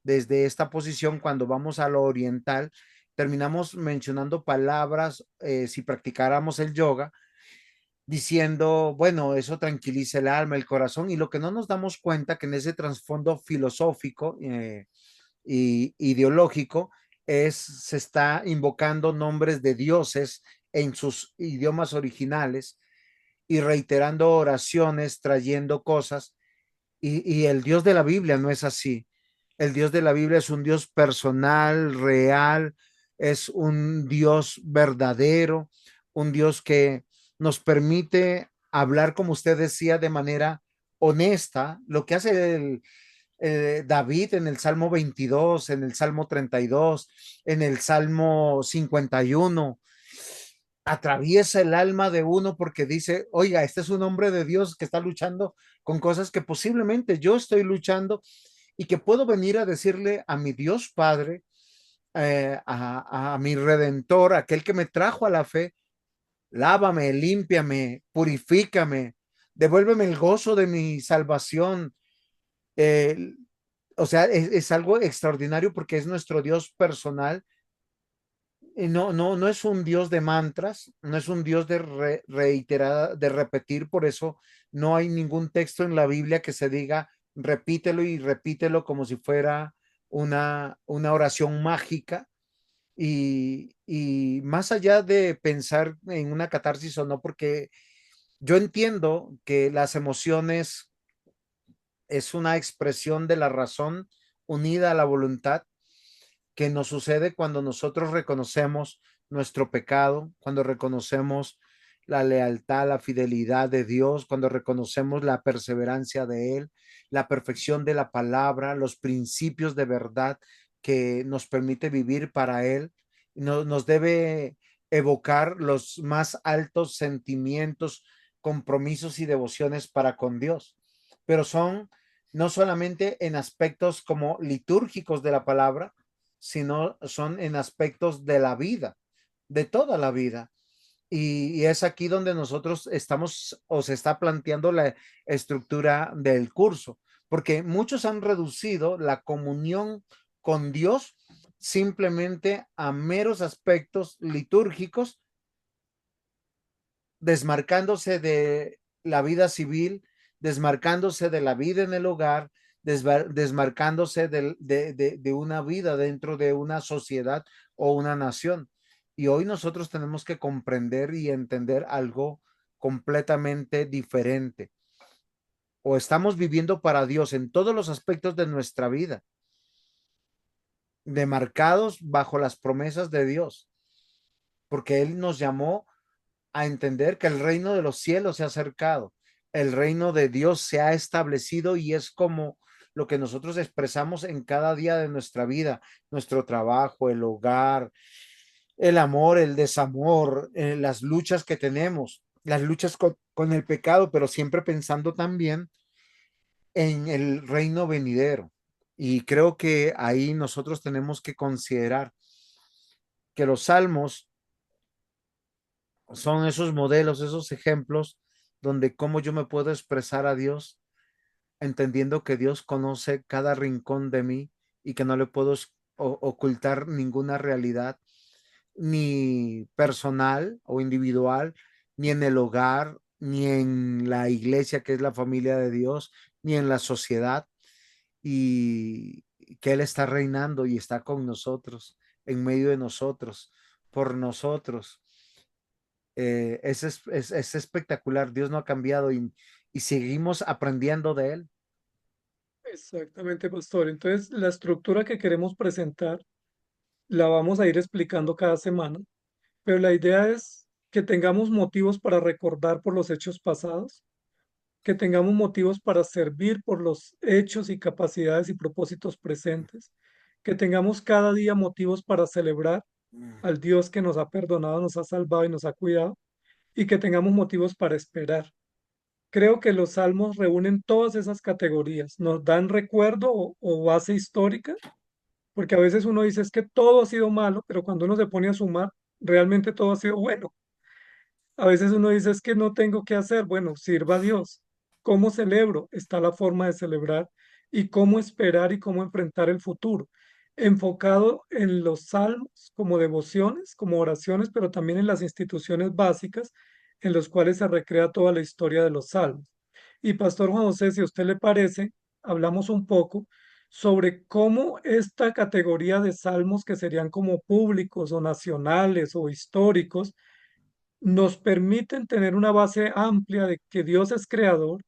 desde esta posición cuando vamos a lo oriental, terminamos mencionando palabras, si practicáramos el yoga, diciendo, bueno, eso tranquiliza el alma, el corazón, y lo que no nos damos cuenta que en ese trasfondo filosófico y ideológico se está invocando nombres de dioses en sus idiomas originales y reiterando oraciones, trayendo cosas, y el Dios de la Biblia no es así. El Dios de la Biblia es un Dios personal, real, es un Dios verdadero, un Dios que nos permite hablar, como usted decía, de manera honesta, lo que hace David en el Salmo 22, en el Salmo 32, en el Salmo 51, atraviesa el alma de uno porque dice, oiga, este es un hombre de Dios que está luchando con cosas que posiblemente yo estoy luchando y que puedo venir a decirle a mi Dios Padre, a mi Redentor, aquel que me trajo a la fe, lávame, límpiame, purifícame, devuélveme el gozo de mi salvación. Eh, o sea, es algo extraordinario porque es nuestro Dios personal. Y no es un Dios de mantras, no es un Dios de reiterada, de repetir, por eso no hay ningún texto en la Biblia que se diga repítelo y repítelo como si fuera una oración mágica. Y más allá de pensar en una catarsis o no, porque yo entiendo que las emociones es una expresión de la razón unida a la voluntad que nos sucede cuando nosotros reconocemos nuestro pecado, cuando reconocemos la lealtad, la fidelidad de Dios, cuando reconocemos la perseverancia de Él, la perfección de la palabra, los principios de verdad que nos permite vivir para Él, nos debe evocar los más altos sentimientos, compromisos y devociones para con Dios, pero son no solamente en aspectos como litúrgicos de la palabra, sino son en aspectos de la vida, de toda la vida. Y es aquí donde nosotros estamos o se está planteando la estructura del curso, porque muchos han reducido la comunión con Dios simplemente a meros aspectos litúrgicos, desmarcándose de la vida civil, desmarcándose de la vida en el hogar, desmarcándose de una vida dentro de una sociedad o una nación. Y hoy nosotros tenemos que comprender y entender algo completamente diferente. O estamos viviendo para Dios en todos los aspectos de nuestra vida, demarcados bajo las promesas de Dios, porque Él nos llamó a entender que el reino de los cielos se ha acercado, el reino de Dios se ha establecido y es como lo que nosotros expresamos en cada día de nuestra vida, nuestro trabajo, el hogar, el amor, el desamor, las luchas que tenemos, las luchas con el pecado, pero siempre pensando también en el reino venidero. Y creo que ahí nosotros tenemos que considerar que los salmos son esos modelos, esos ejemplos donde cómo yo me puedo expresar a Dios, entendiendo que Dios conoce cada rincón de mí y que no le puedo ocultar ninguna realidad, ni personal o individual, ni en el hogar, ni en la iglesia que es la familia de Dios, ni en la sociedad, y que Él está reinando y está con nosotros, en medio de nosotros, por nosotros. Es espectacular. Dios no ha cambiado y seguimos aprendiendo de Él. Exactamente, pastor. Entonces, la estructura que queremos presentar la vamos a ir explicando cada semana, pero la idea es que tengamos motivos para recordar por los hechos pasados, que tengamos motivos para servir por los hechos y capacidades y propósitos presentes, que tengamos cada día motivos para celebrar al Dios que nos ha perdonado, nos ha salvado y nos ha cuidado, y que tengamos motivos para esperar. Creo que los salmos reúnen todas esas categorías, nos dan recuerdo o base histórica, porque a veces uno dice es que todo ha sido malo, pero cuando uno se pone a sumar, realmente todo ha sido bueno. A veces uno dice es que no tengo que hacer, bueno, sirva a Dios. ¿Cómo celebro? Está la forma de celebrar y cómo esperar y cómo enfrentar el futuro. Enfocado en los salmos como devociones, como oraciones, pero también en las instituciones básicas en los cuales se recrea toda la historia de los salmos. Y Pastor Juan José, si a usted le parece, hablamos un poco sobre cómo esta categoría de salmos que serían como públicos o nacionales o históricos, nos permiten tener una base amplia de que Dios es creador,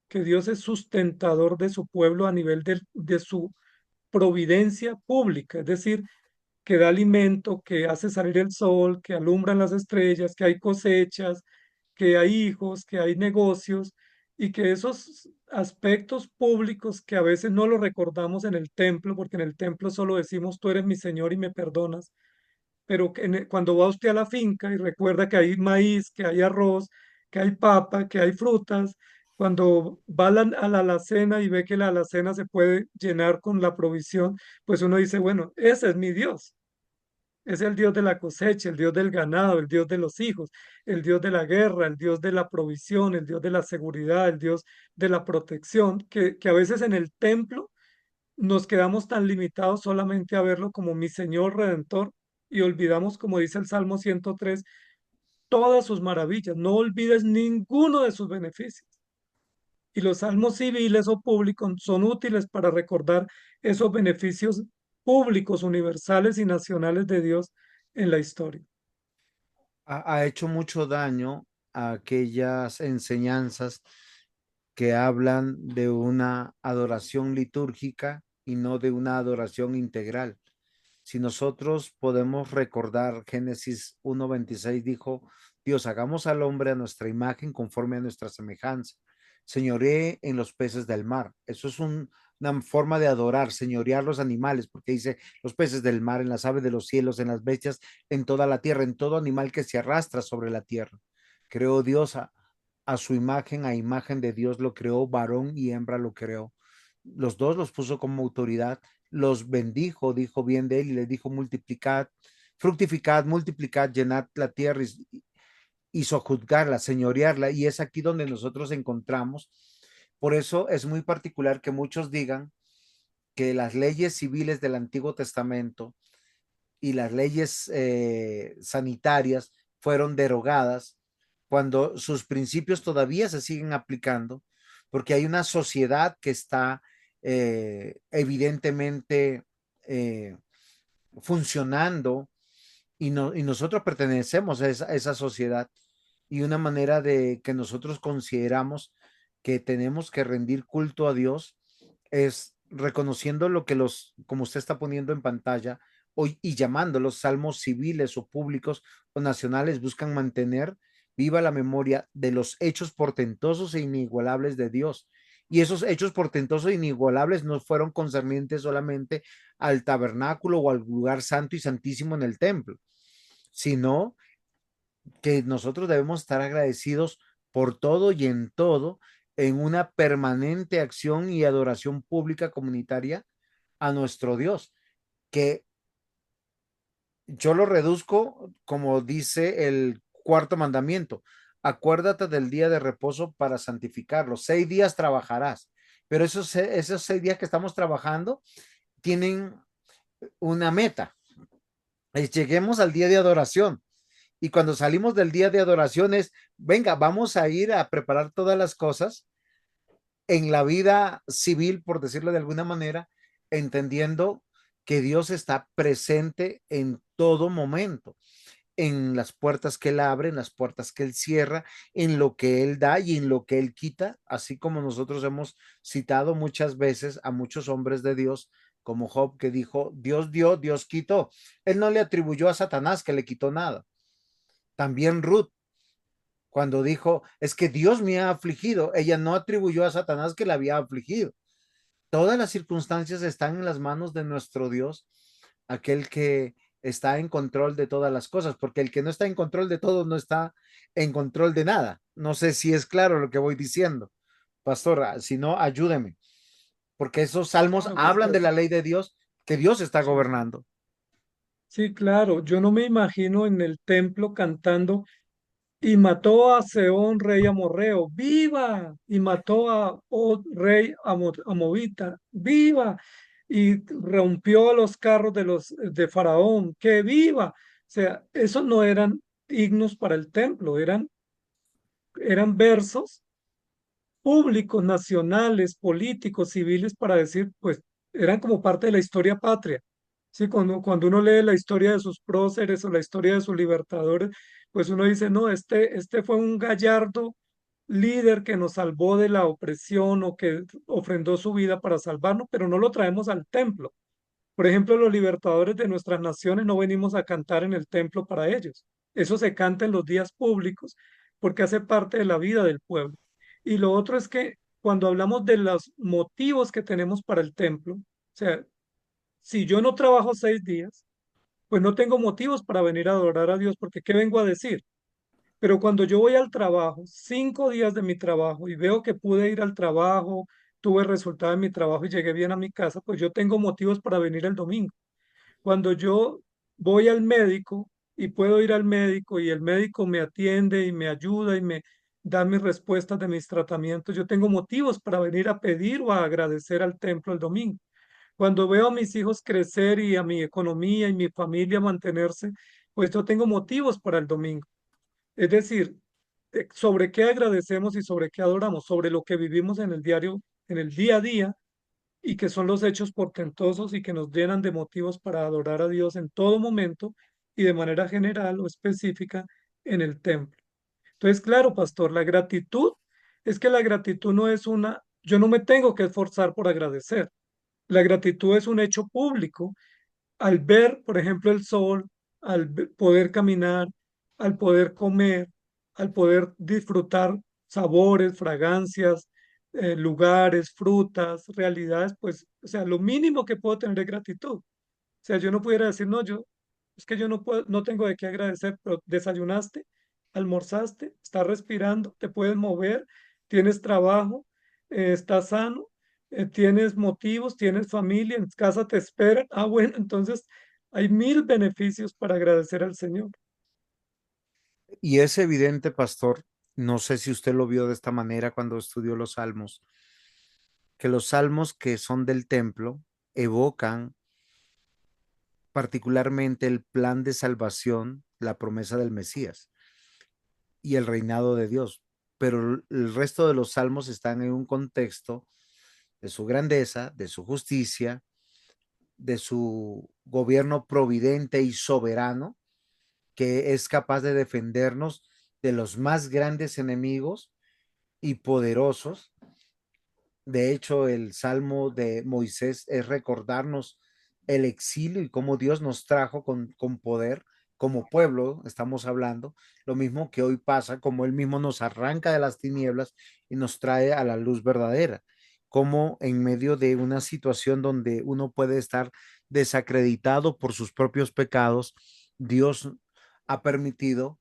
que Dios es sustentador de su pueblo a nivel de su providencia pública, es decir, que da alimento, que hace salir el sol, que alumbran las estrellas, que hay cosechas, que hay hijos, que hay negocios y que esos aspectos públicos que a veces no los recordamos en el templo, porque en el templo solo decimos, tú eres mi Señor y me perdonas, pero que cuando va usted a la finca y recuerda que hay maíz, que hay arroz, que hay papa, que hay frutas, cuando va a la alacena y ve que la alacena se puede llenar con la provisión, pues uno dice, bueno, ese es mi Dios. Es el Dios de la cosecha, el Dios del ganado, el Dios de los hijos, el Dios de la guerra, el Dios de la provisión, el Dios de la seguridad, el Dios de la protección, que a veces en el templo nos quedamos tan limitados solamente a verlo como mi Señor Redentor y olvidamos, como dice el Salmo 103, todas sus maravillas. No olvides ninguno de sus beneficios. Y los salmos civiles o públicos son útiles para recordar esos beneficios públicos, universales y nacionales de Dios en la historia. Ha hecho mucho daño a aquellas enseñanzas que hablan de una adoración litúrgica y no de una adoración integral. Si nosotros podemos recordar Génesis 1:26 dijo, Dios, hagamos al hombre a nuestra imagen conforme a nuestra semejanza. Señoree en los peces del mar. Eso es una forma de adorar, señorear los animales, porque dice los peces del mar, en las aves de los cielos, en las bestias, en toda la tierra, en todo animal que se arrastra sobre la tierra. Creó Dios a su imagen, a imagen de Dios lo creó, varón y hembra lo creó. Los dos los puso como autoridad, los bendijo, dijo bien de él y les dijo multiplicad, fructificad, multiplicad, llenad la tierra y sojuzgarla, señorearla, y es aquí donde nosotros encontramos. Por eso es muy particular que muchos digan que las leyes civiles del Antiguo Testamento y las leyes sanitarias fueron derogadas cuando sus principios todavía se siguen aplicando, porque hay una sociedad que está evidentemente eh, funcionando y nosotros pertenecemos a esa sociedad y una manera de que nosotros consideramos que tenemos que rendir culto a Dios es reconociendo lo que como usted está poniendo en pantalla, y llamando los salmos civiles o públicos o nacionales, buscan mantener viva la memoria de los hechos portentosos e inigualables de Dios. Y esos hechos portentosos e inigualables no fueron concernientes solamente al tabernáculo o al lugar santo y santísimo en el templo, sino que nosotros debemos estar agradecidos por todo y en todo en una permanente acción y adoración pública comunitaria a nuestro Dios, que yo lo reduzco como dice el cuarto mandamiento. Acuérdate del día de reposo para santificarlo. 6 días trabajarás, pero esos 6 días que estamos trabajando tienen una meta. Lleguemos al día de adoración. Y cuando salimos del día de adoración es, venga, vamos a ir a preparar todas las cosas en la vida civil, por decirlo de alguna manera, entendiendo que Dios está presente en todo momento. en las puertas que él abre, en las puertas que él cierra, en lo que él da y en lo que él quita, así como nosotros hemos citado muchas veces a muchos hombres de Dios, como Job, que dijo, Dios dio, Dios quitó. Él no le atribuyó a Satanás que le quitó nada. También Ruth, cuando dijo, es que Dios me ha afligido, ella no atribuyó a Satanás que la había afligido. Todas las circunstancias están en las manos de nuestro Dios, aquel que está en control de todas las cosas, porque el que no está en control de todo no está en control de nada. No sé si es claro lo que voy diciendo, pastor, si no, ayúdeme, porque esos salmos Claro, hablan de pastor. la ley de Dios, que Dios está Sí, gobernando. sí, claro. Yo no me imagino en el templo cantando y mató a Seón, rey amorreo, ¡viva! Y mató a Og, rey amovita, ¡viva! Y rompió a los carros de los de Faraón, ¡que viva! O sea, esos no eran himnos para el templo, eran versos públicos, nacionales, políticos, civiles, para decir, pues eran como parte de la historia patria. Sí, cuando uno lee la historia de sus próceres o la historia de sus libertadores, pues uno dice, no, este fue un gallardo líder que nos salvó de la opresión o que ofrendó su vida para salvarnos, pero no lo traemos al templo. Por ejemplo, los libertadores de nuestras naciones no venimos a cantar en el templo para ellos. Eso se canta en los días públicos porque hace parte de la vida del pueblo. Y lo otro es que cuando hablamos de los motivos que tenemos para el templo, o sea, si yo no trabajo 6 días, pues no tengo motivos para venir a adorar a Dios, porque ¿qué vengo a decir? Pero cuando yo voy al trabajo, 5 días de mi trabajo y veo que pude ir al trabajo, tuve resultado en mi trabajo y llegué bien a mi casa, pues yo tengo motivos para venir el domingo. Cuando yo voy al médico y puedo ir al médico y el médico me atiende y me ayuda y me da mis respuestas de mis tratamientos, yo tengo motivos para venir a pedir o a agradecer al templo el domingo. Cuando veo a mis hijos crecer y a mi economía y mi familia mantenerse, pues yo tengo motivos para el domingo. Es decir, sobre qué agradecemos y sobre qué adoramos, sobre lo que vivimos en el diario, en el día a día y que son los hechos portentosos y que nos llenan de motivos para adorar a Dios en todo momento y de manera general o específica en el templo. Entonces, claro, pastor, la gratitud es que la gratitud no es yo no me tengo que esforzar por agradecer. La gratitud es un hecho público al ver, por ejemplo, el sol, poder caminar, al poder comer, al poder disfrutar sabores, fragancias, lugares, frutas, realidades, pues, o sea, lo mínimo que puedo tener es gratitud. O sea, yo no pudiera decir, no, es que yo no puedo, no tengo de qué agradecer, pero desayunaste, almorzaste, estás respirando, te puedes mover, tienes trabajo, estás sano, tienes motivos, tienes familia, en casa te esperan. Ah, bueno, entonces hay mil beneficios para agradecer al Señor. Y es evidente, pastor, no sé si usted lo vio de esta manera cuando estudió los salmos, que los salmos que son del templo evocan particularmente el plan de salvación, la promesa del Mesías y el reinado de Dios. Pero el resto de los salmos están en un contexto de su grandeza, de su justicia, de su gobierno providente y soberano, que es capaz de defendernos de los más grandes enemigos y poderosos. De hecho, el Salmo de Moisés es recordarnos el exilio y cómo Dios nos trajo con poder como pueblo, estamos hablando, lo mismo que hoy pasa, como Él mismo nos arranca de las tinieblas y nos trae a la luz verdadera, como en medio de una situación donde uno puede estar desacreditado por sus propios pecados, Dios ha permitido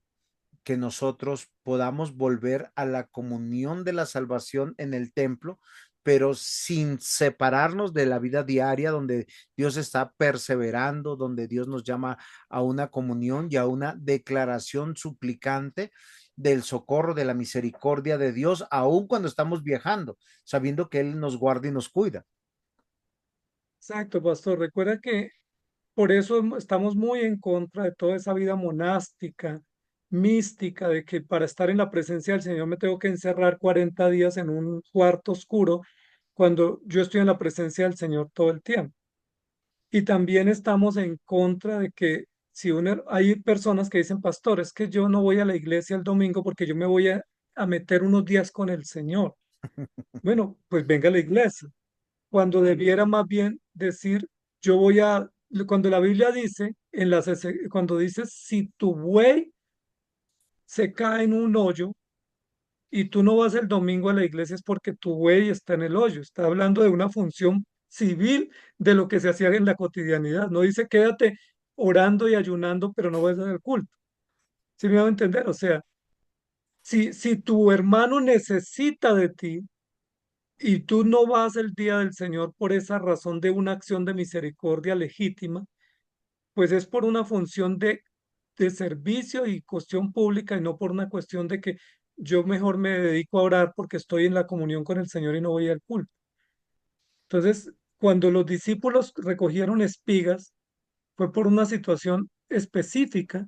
que nosotros podamos volver a la comunión de la salvación en el templo, pero sin separarnos de la vida diaria donde Dios está perseverando, donde Dios nos llama a una comunión y a una declaración suplicante del socorro, de la misericordia de Dios, aun cuando estamos viajando, sabiendo que Él nos guarda y nos cuida. Exacto, pastor. Recuerda que por eso estamos muy en contra de toda esa vida monástica, mística, de que para estar en la presencia del Señor me tengo que encerrar 40 días en un cuarto oscuro cuando yo estoy en la presencia del Señor todo el tiempo. Y también estamos en contra de que hay personas que dicen, pastor, es que yo no voy a la iglesia el domingo porque yo me voy a meter unos días con el Señor. Bueno, pues venga a la iglesia. Cuando debiera más bien decir, yo voy a, cuando la Biblia dice, cuando dice, si tu buey se cae en un hoyo y tú no vas el domingo a la iglesia es porque tu buey está en el hoyo. Está hablando de una función civil de lo que se hacía en la cotidianidad. No dice quédate orando y ayunando, pero no vas al culto. ¿Sí me va a entender? O sea, si tu hermano necesita de ti y tú no vas el día del Señor por esa razón de una acción de misericordia legítima, pues es por una función de servicio y cuestión pública y no por una cuestión de que yo mejor me dedico a orar porque estoy en la comunión con el Señor y no voy al culto. Entonces, cuando los discípulos recogieron espigas, fue por una situación específica,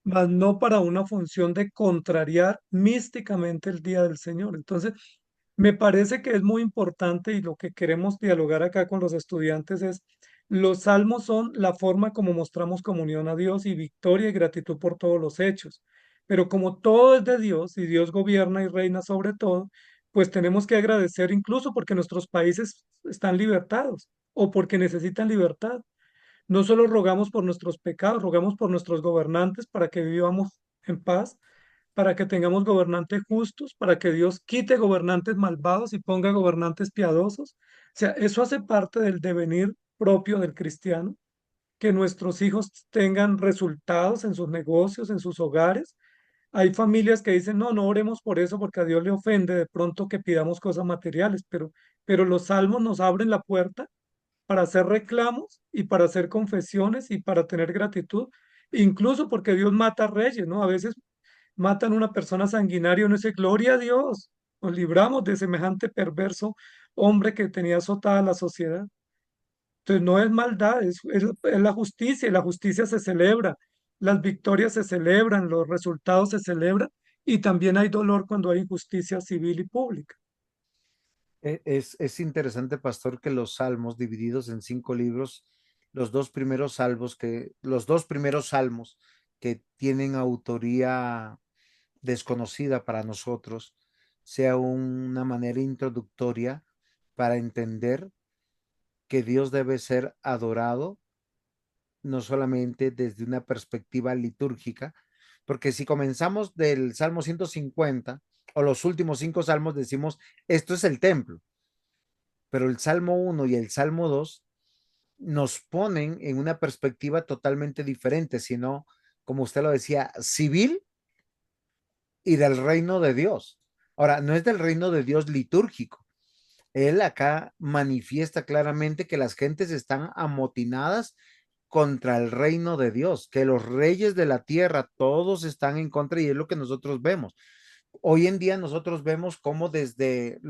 mas no para una función de contrariar místicamente el día del Señor. Entonces, me parece que es muy importante y lo que queremos dialogar acá con los estudiantes es, los salmos son la forma como mostramos comunión a Dios y victoria y gratitud por todos los hechos. Pero como todo es de Dios y Dios gobierna y reina sobre todo, pues tenemos que agradecer incluso porque nuestros países están libertados o porque necesitan libertad. No solo rogamos por nuestros pecados, rogamos por nuestros gobernantes para que vivamos en paz, para que tengamos gobernantes justos, para que Dios quite gobernantes malvados y ponga gobernantes piadosos. O sea, eso hace parte del devenir propio del cristiano, que nuestros hijos tengan resultados en sus negocios, en sus hogares. Hay familias que dicen, no, no oremos por eso porque a Dios le ofende de pronto que pidamos cosas materiales, pero los salmos nos abren la puerta para hacer reclamos y para hacer confesiones y para tener gratitud, incluso porque Dios mata reyes, ¿no? A veces matan a una persona sanguinaria y uno dice, gloria a Dios, nos libramos de semejante perverso hombre que tenía azotada la sociedad. Entonces no es maldad, es la justicia y la justicia se celebra, las victorias se celebran, los resultados se celebran y también hay dolor cuando hay injusticia civil y pública. Es interesante, pastor, que los salmos divididos en 5 libros, los dos primeros salmos que tienen autoría desconocida para nosotros, sea una manera introductoria para entender que Dios debe ser adorado, no solamente desde una perspectiva litúrgica, porque si comenzamos del Salmo 150 o los últimos 5 salmos, decimos, esto es el templo, pero el Salmo 1 y el Salmo 2 nos ponen en una perspectiva totalmente diferente, sino, como usted lo decía, civil y del reino de Dios. Ahora, no es del reino de Dios litúrgico. Él acá manifiesta claramente que las gentes están amotinadas contra el reino de Dios, que los reyes de la tierra todos están en contra y es lo que nosotros vemos. Hoy en día nosotros vemos cómo desde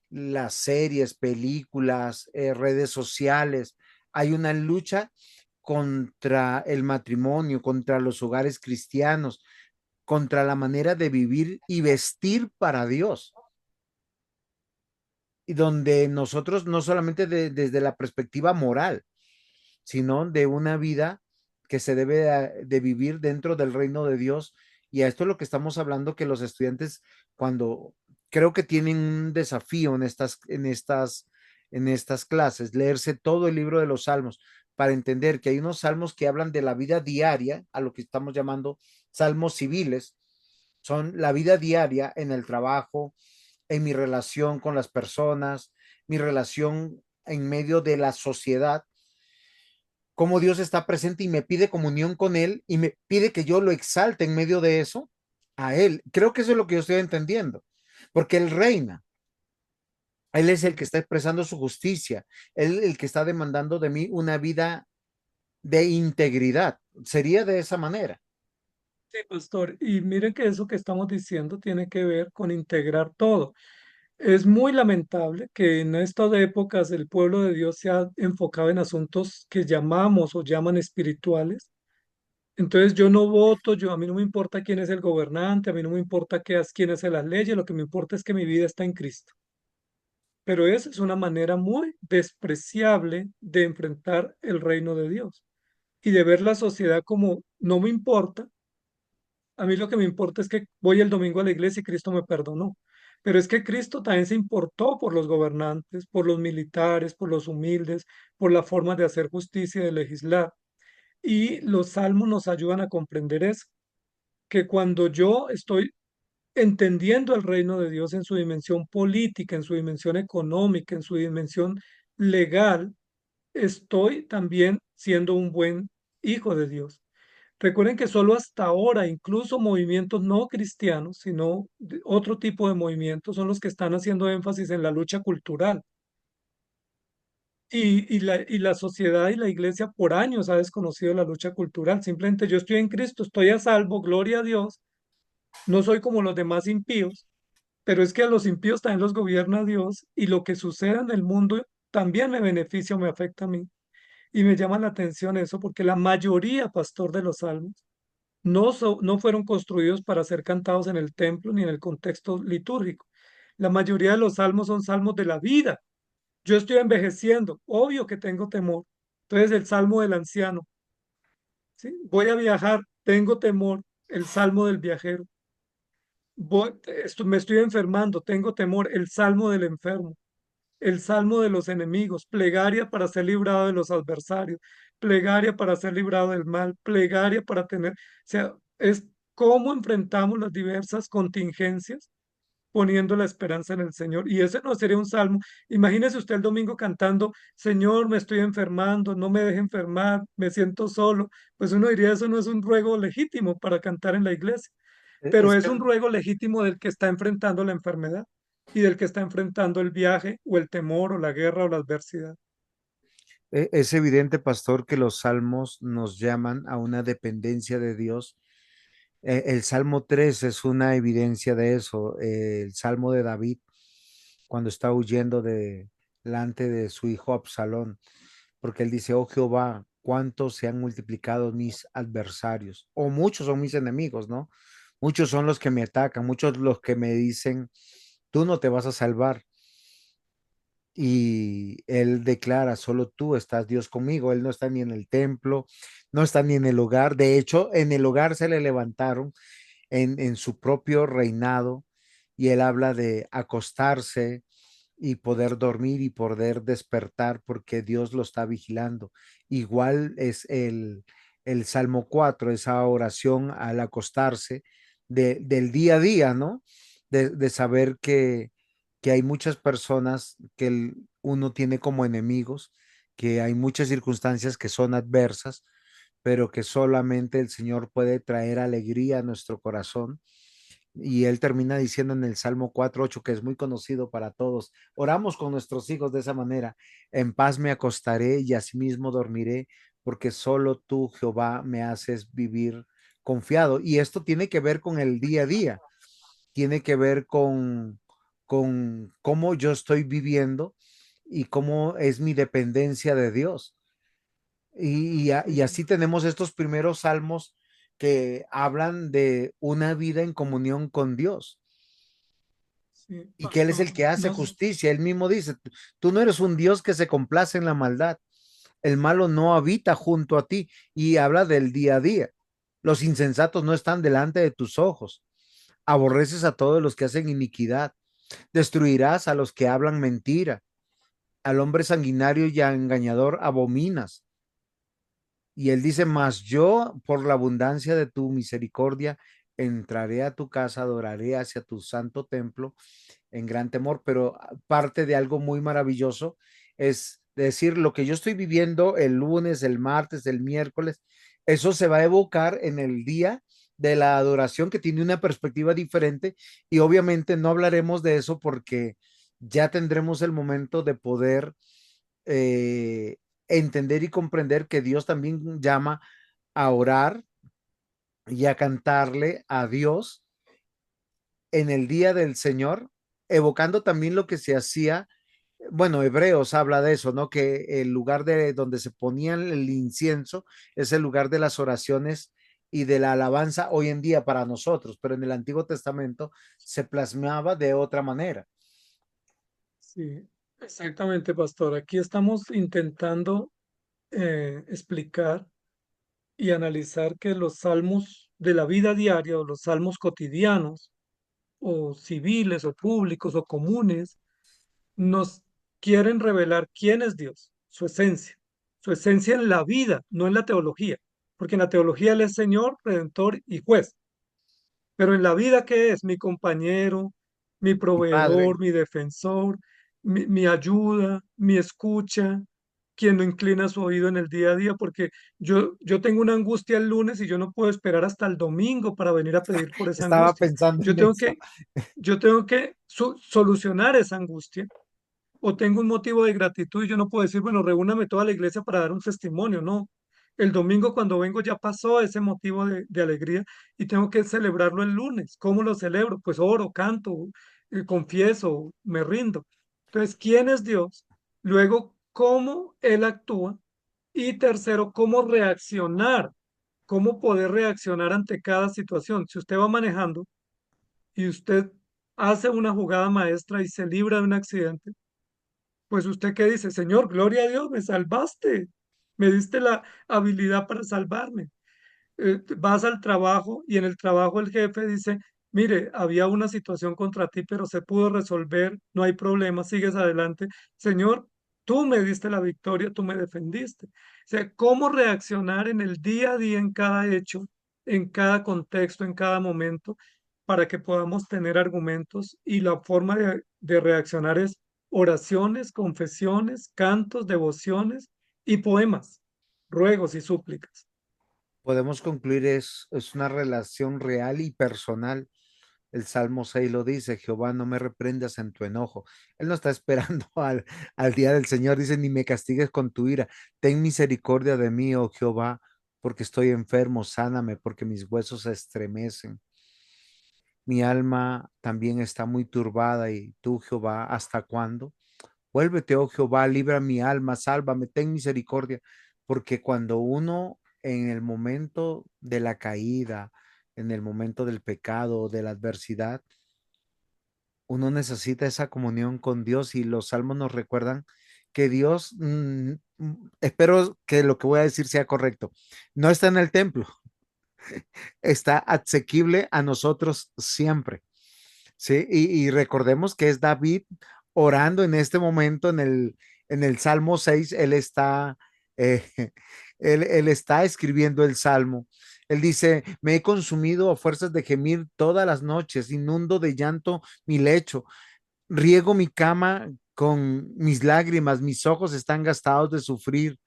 las series, películas, redes sociales, hay una lucha contra el matrimonio, contra los hogares cristianos, contra la manera de vivir y vestir para Dios. Y donde nosotros no solamente desde la perspectiva moral, sino de una vida que se debe de vivir dentro del reino de Dios. Y a esto es lo que estamos hablando, que los estudiantes, cuando creo que tienen un desafío en estas clases, leerse todo el libro de los salmos para entender que hay unos salmos que hablan de la vida diaria, a lo que estamos llamando salmos civiles, son la vida diaria en el trabajo, en mi relación con las personas, mi relación en medio de la sociedad, cómo Dios está presente y me pide comunión con Él y me pide que yo lo exalte en medio de eso a Él. Creo que eso es lo que yo estoy entendiendo, porque Él reina, Él es el que está expresando su justicia, Él el que está demandando de mí una vida de integridad. Sería de esa manera. Sí, pastor, y miren que eso que estamos diciendo tiene que ver con integrar todo. Es muy lamentable que en estas épocas el pueblo de Dios se ha enfocado en asuntos que llamamos o llaman espirituales. Entonces yo no voto, a mí no me importa quién es el gobernante, a mí no me importa quién hace las leyes, lo que me importa es que mi vida está en Cristo. Pero esa es una manera muy despreciable de enfrentar el reino de Dios. y de ver la sociedad como no me importa. A mí lo que me importa es que voy el domingo a la iglesia y Cristo me perdonó. Pero es que Cristo también se importó por los gobernantes, por los militares, por los humildes, por la forma de hacer justicia y de legislar. Y los salmos nos ayudan a comprender eso, que cuando yo estoy entendiendo el reino de Dios en su dimensión política, en su dimensión económica, en su dimensión legal, estoy también siendo un buen hijo de Dios. Recuerden que solo hasta ahora, incluso movimientos no cristianos, sino otro tipo de movimientos, son los que están haciendo énfasis en la lucha cultural. Y la sociedad y la iglesia por años ha desconocido la lucha cultural. Simplemente yo estoy en Cristo, estoy a salvo, gloria a Dios. No soy como los demás impíos, pero es que a los impíos también los gobierna Dios y lo que suceda en el mundo también me beneficia o me afecta a mí. Y me llama la atención eso porque la mayoría, pastor, de los salmos no fueron construidos para ser cantados en el templo ni en el contexto litúrgico. La mayoría de los salmos son salmos de la vida. Yo estoy envejeciendo, obvio que tengo temor. Entonces el salmo del anciano, ¿sí? Voy a viajar, tengo temor, el salmo del viajero. Me estoy enfermando, tengo temor, el salmo del enfermo. El salmo de los enemigos, plegaria para ser librado de los adversarios, plegaria para ser librado del mal, plegaria para tener, o sea, es cómo enfrentamos las diversas contingencias poniendo la esperanza en el Señor. Y ese no sería un salmo. Imagínese usted el domingo cantando, Señor, me estoy enfermando, no me deje enfermar, me siento solo. Pues uno diría, eso no es un ruego legítimo para cantar en la iglesia, pero Es es que un ruego legítimo del que está enfrentando la enfermedad y del que está enfrentando el viaje o el temor o la guerra o la adversidad. es evidente, pastor, que los salmos nos llaman a una dependencia de Dios. El Salmo 3 es una evidencia de eso. El Salmo de David, cuando está huyendo delante de su hijo Absalón, porque él dice, oh Jehová, cuántos se han multiplicado mis adversarios, o muchos son mis enemigos, ¿no? Muchos son los que me atacan, muchos los que me dicen, tú no te vas a salvar. Y él declara, solo tú estás Dios conmigo, él no está ni en el templo, no está ni en el hogar, de hecho, en el hogar se le levantaron en su propio reinado y él habla de acostarse y poder dormir y poder despertar porque Dios lo está vigilando. Igual es el Salmo 4 esa oración al acostarse del día a día, ¿no? De saber que hay muchas personas que uno tiene como enemigos, que hay muchas circunstancias que son adversas, pero que solamente el Señor puede traer alegría a nuestro corazón. Y él termina diciendo en el Salmo 4:8, que es muy conocido para todos, oramos con nuestros hijos de esa manera, en paz me acostaré y asimismo dormiré, porque solo tú, Jehová, me haces vivir confiado. Y esto tiene que ver con el día a día, tiene que ver con cómo yo estoy viviendo y cómo es mi dependencia de Dios. Y Sí, así tenemos estos primeros salmos que hablan de una vida en comunión con Dios sí, y que Él es pastor. el que hace justicia. Él mismo dice, tú no eres un Dios que se complace en la maldad. El malo no habita junto a ti y habla del día a día. Los insensatos no están delante de tus ojos. Aborreces a todos los que hacen iniquidad. Destruirás a los que hablan mentira. Al hombre sanguinario y engañador abominas. Y él dice, mas yo por la abundancia de tu misericordia entraré a tu casa, adoraré hacia tu santo templo en gran temor, pero parte de algo muy maravilloso es decir, lo que yo estoy viviendo el lunes, el martes, el miércoles, eso se va a evocar en el día de la adoración que tiene una perspectiva diferente y obviamente no hablaremos de eso porque ya tendremos el momento de poder eh, entender y comprender que Dios también llama a orar y a cantarle a Dios en el día del Señor, evocando también lo que se hacía, bueno, Hebreos habla de eso, ¿no? Que el lugar de donde se ponían el incienso es el lugar de las oraciones y de la alabanza hoy en día para nosotros, pero en el Antiguo Testamento se plasmaba de otra manera. Sí, exactamente, pastor. Aquí estamos intentando explicar y analizar que los salmos de la vida diaria o los salmos cotidianos o civiles o públicos o comunes nos quieren revelar quién es Dios, su esencia en la vida, no en la teología, porque en la teología Él es Señor, Redentor y Juez, pero en la vida, ¿qué es? Mi compañero, mi Mi padre, proveedor, mi defensor, mi ayuda, mi escucha, quien no inclina su oído en el día a día, porque yo tengo una angustia el lunes y yo no puedo esperar hasta el domingo para venir a pedir por esa estaba angustia. pensando Yo en tengo eso. que, yo tengo que solucionar esa angustia o tengo un motivo de gratitud y yo no puedo decir, bueno, reúname toda la iglesia para dar un testimonio, no. El domingo cuando vengo ya pasó ese motivo de alegría y tengo que celebrarlo el lunes. ¿Cómo lo celebro? Pues oro, canto, confieso, me rindo. Entonces, ¿quién es Dios? Luego, ¿cómo Él actúa? Y tercero, ¿cómo reaccionar? ¿Cómo poder reaccionar ante cada situación? Si usted va manejando y usted hace una jugada maestra y se libra de un accidente, pues usted qué dice, Señor, gloria a Dios, me salvaste, me diste la habilidad para salvarme. Vas al trabajo y en el trabajo el jefe dice, mire, había una situación contra ti, pero se pudo resolver, no hay problema, sigues adelante. Señor, tú me diste la victoria, tú me defendiste. O sea, cómo reaccionar en el día a día, en cada hecho, en cada contexto, en cada momento, para que podamos tener argumentos y la forma de reaccionar es oraciones, confesiones, cantos, devociones y poemas, ruegos y súplicas. Podemos concluir es una relación real y personal. El Salmo 6 lo dice, Jehová, no me reprendas en tu enojo. Él no está esperando al día del Señor, dice, ni me castigues con tu ira. Ten misericordia de mí, oh Jehová, porque estoy enfermo, sáname, porque mis huesos se estremecen. Mi alma también está muy turbada y tú, Jehová, ¿hasta cuándo? Vuélvete, oh Jehová, libra mi alma, sálvame, ten misericordia, porque cuando uno en el momento de la caída, en el momento del pecado, de la adversidad, uno necesita esa comunión con Dios y los salmos nos recuerdan que Dios, espero que lo que voy a decir sea correcto, no está en el templo, está asequible a nosotros siempre. Sí, y recordemos que es David orando en este momento en el Salmo 6. Él está, eh, él está escribiendo el Salmo. Él dice, me he consumido a fuerzas de gemir todas las noches, inundo de llanto mi lecho, riego mi cama con mis lágrimas, mis ojos están gastados de sufrir,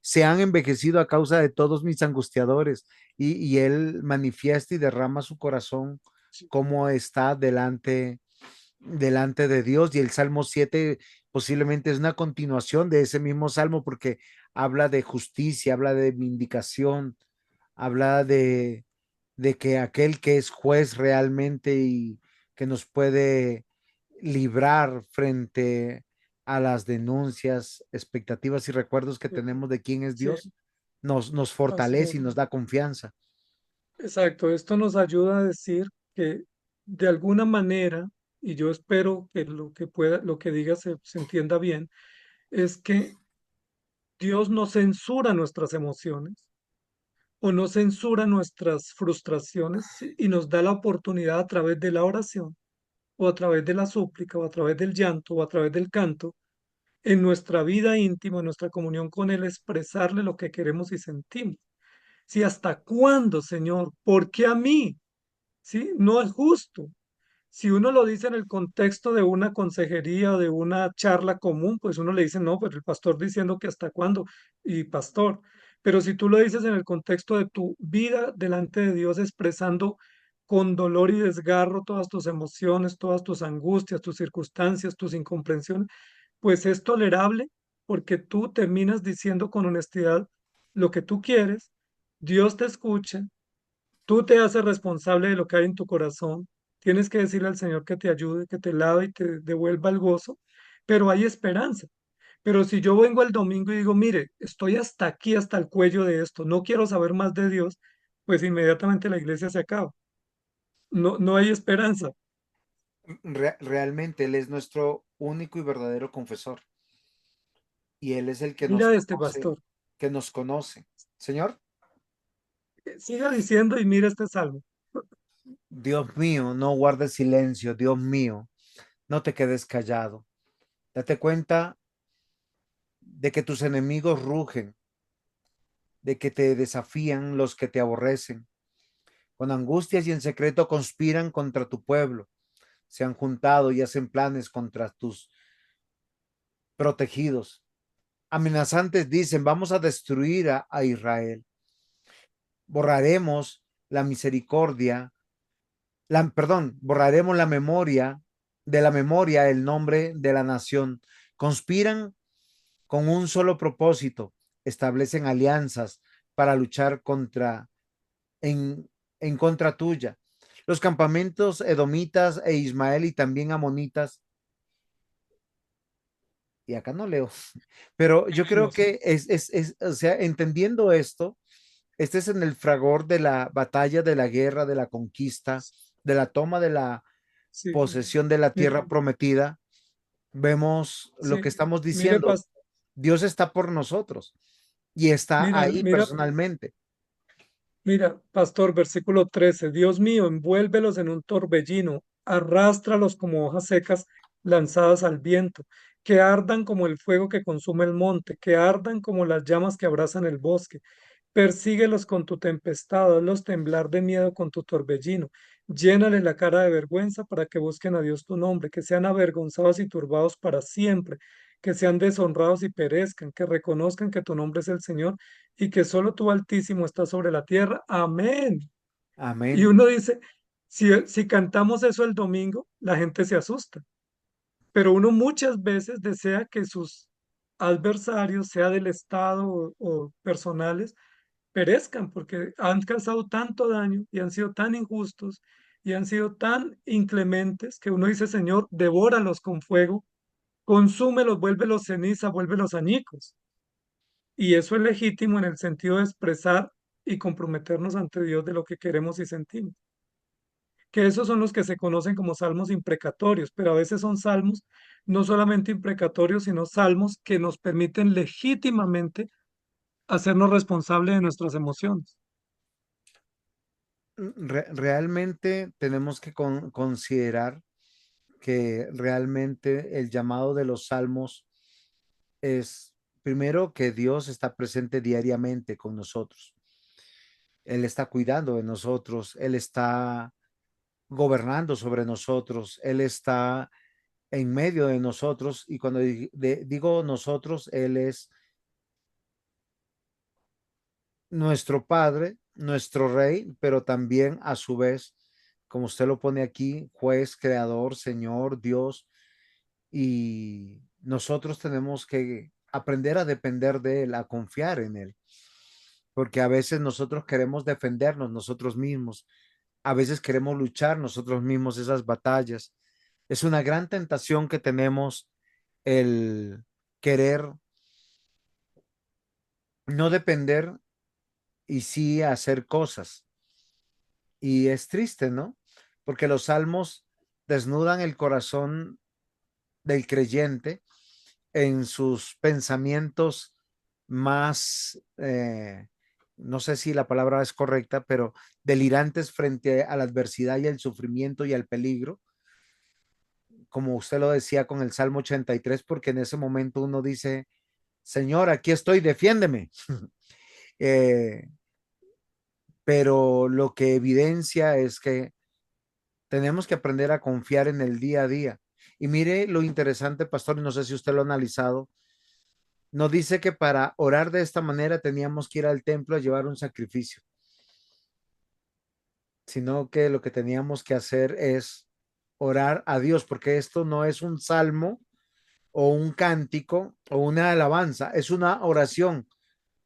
se han envejecido a causa de todos mis angustiadores, y él manifiesta y derrama su corazón como está delante de Dios. Y el Salmo 7 posiblemente es una continuación de ese mismo salmo porque habla de justicia, habla de vindicación, habla de que aquel que es juez realmente y que nos puede librar frente a las denuncias, expectativas y recuerdos que Sí, tenemos de quién es sí, Dios, nos así fortalece y es. nos da confianza. Exacto, esto nos ayuda a decir que de alguna manera, y yo espero que lo que pueda, lo que diga se entienda bien, es que Dios no censura nuestras emociones o no censura nuestras frustraciones y nos da la oportunidad a través de la oración o a través de la súplica o a través del llanto o a través del canto en nuestra vida íntima, en nuestra comunión con Él, expresarle lo que queremos y sentimos. Sí, ¿hasta cuándo, Señor? ¿Por qué a mí? ¿Sí? No es justo. Si uno lo dice en el contexto de una consejería o de una charla común, pues uno le dice, no, pues el pastor diciendo que hasta cuándo, y pastor. Pero si tú lo dices en el contexto de tu vida delante de Dios, expresando con dolor y desgarro todas tus emociones, todas tus angustias, tus circunstancias, tus incomprensiones, pues es tolerable porque tú terminas diciendo con honestidad lo que tú quieres, Dios te escucha, tú te haces responsable de lo que hay en tu corazón. Tienes que decirle al Señor que te ayude, que te lave y te devuelva el gozo, pero hay esperanza. Pero si yo vengo el domingo y digo, mire, estoy hasta aquí, hasta el cuello de esto, no quiero saber más de Dios, pues inmediatamente la iglesia se acaba. No, no hay esperanza. Realmente Él es nuestro único y verdadero confesor y Él es el Mira este pastor. que nos conoce. Señor. Siga diciendo y mira este salmo. Dios mío, no guardes silencio, Dios mío, no te quedes callado. Date cuenta de que tus enemigos rugen, de que te desafían los que te aborrecen. Con angustias y en secreto conspiran contra tu pueblo. Se han juntado y hacen planes contra tus protegidos. Amenazantes dicen, vamos a destruir a Israel. Borraremos la misericordia, perdón, borraremos la memoria el nombre de la nación. Conspiran con un solo propósito, establecen alianzas para luchar en contra tuya. Los campamentos edomitas e ismael y también amonitas, y acá no leo, pero yo creo No sé. que o sea, entendiendo esto, este es en el fragor de la batalla, de la guerra, de la conquista, de la toma de la Sí, posesión de la mire, tierra prometida. Vemos lo sí, que estamos mire, diciendo. Dios está por nosotros y está mira, ahí mira, personalmente. mira, pastor, versículo 13. Dios mío, envuélvelos en un torbellino, arrástralos como hojas secas lanzadas al viento, que ardan como el fuego que consume el monte, que ardan como las llamas que abrasan el bosque. Persíguelos con tu tempestad, hazlos temblar de miedo con tu torbellino. Llénales la cara de vergüenza para que busquen a Dios tu nombre, que sean avergonzados y turbados para siempre, que sean deshonrados y perezcan, que reconozcan que tu nombre es el Señor y que solo tú Altísimo estás sobre la tierra. Amén. Y Amén. uno dice, si cantamos eso el domingo, la gente se asusta, pero uno muchas veces desea que sus adversarios, sea del Estado o personales, perezcan porque han causado tanto daño y han sido tan injustos y han sido tan inclementes que uno dice, Señor, devóralos con fuego, consúmelos, vuélvelos ceniza, vuélvelos añicos. Y eso es legítimo en el sentido de expresar y comprometernos ante Dios de lo que queremos y sentimos. Que esos son los que se conocen como salmos imprecatorios, pero a veces son salmos no solamente imprecatorios, sino salmos que nos permiten legítimamente hacernos responsables de nuestras emociones. Realmente tenemos que considerar que realmente el llamado de los salmos es, primero, que Dios está presente diariamente con nosotros. Él está cuidando de nosotros, Él está gobernando sobre nosotros, Él está en medio de nosotros y cuando digo nosotros, Él es nuestro Padre, nuestro Rey, pero también a su vez, como usted lo pone aquí, juez, creador, Señor, Dios, y nosotros tenemos que aprender a depender de Él, a confiar en Él, porque a veces nosotros queremos defendernos nosotros mismos, a veces queremos luchar nosotros mismos esas batallas. Es una gran tentación que tenemos el querer no depender y sí hacer cosas. Y es triste, ¿no? Porque los salmos desnudan el corazón del creyente en sus pensamientos más, no sé si la palabra es correcta, pero delirantes frente a la adversidad y el sufrimiento y al peligro, como usted lo decía con el Salmo 83, porque en ese momento uno dice, Señor, aquí estoy, defiéndeme. Eh, pero lo que evidencia es que tenemos que aprender a confiar en el día a día. Y mire lo interesante, pastor, y no sé si usted lo ha analizado, nos dice que para orar de esta manera teníamos que ir al templo a llevar un sacrificio, sino que lo que teníamos que hacer es orar a Dios, porque esto no es un salmo o un cántico o una alabanza, es una oración,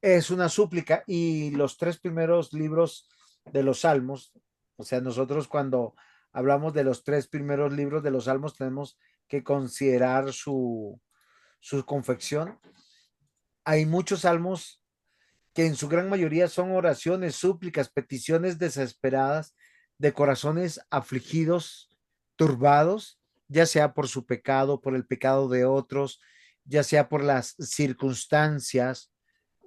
es una súplica. Y los tres primeros libros de los salmos, o sea, nosotros cuando hablamos de los tres primeros libros de los salmos tenemos que considerar su confección. Hay muchos salmos que en su gran mayoría son oraciones, súplicas, peticiones desesperadas de corazones afligidos, turbados, ya sea por su pecado, por el pecado de otros, ya sea por las circunstancias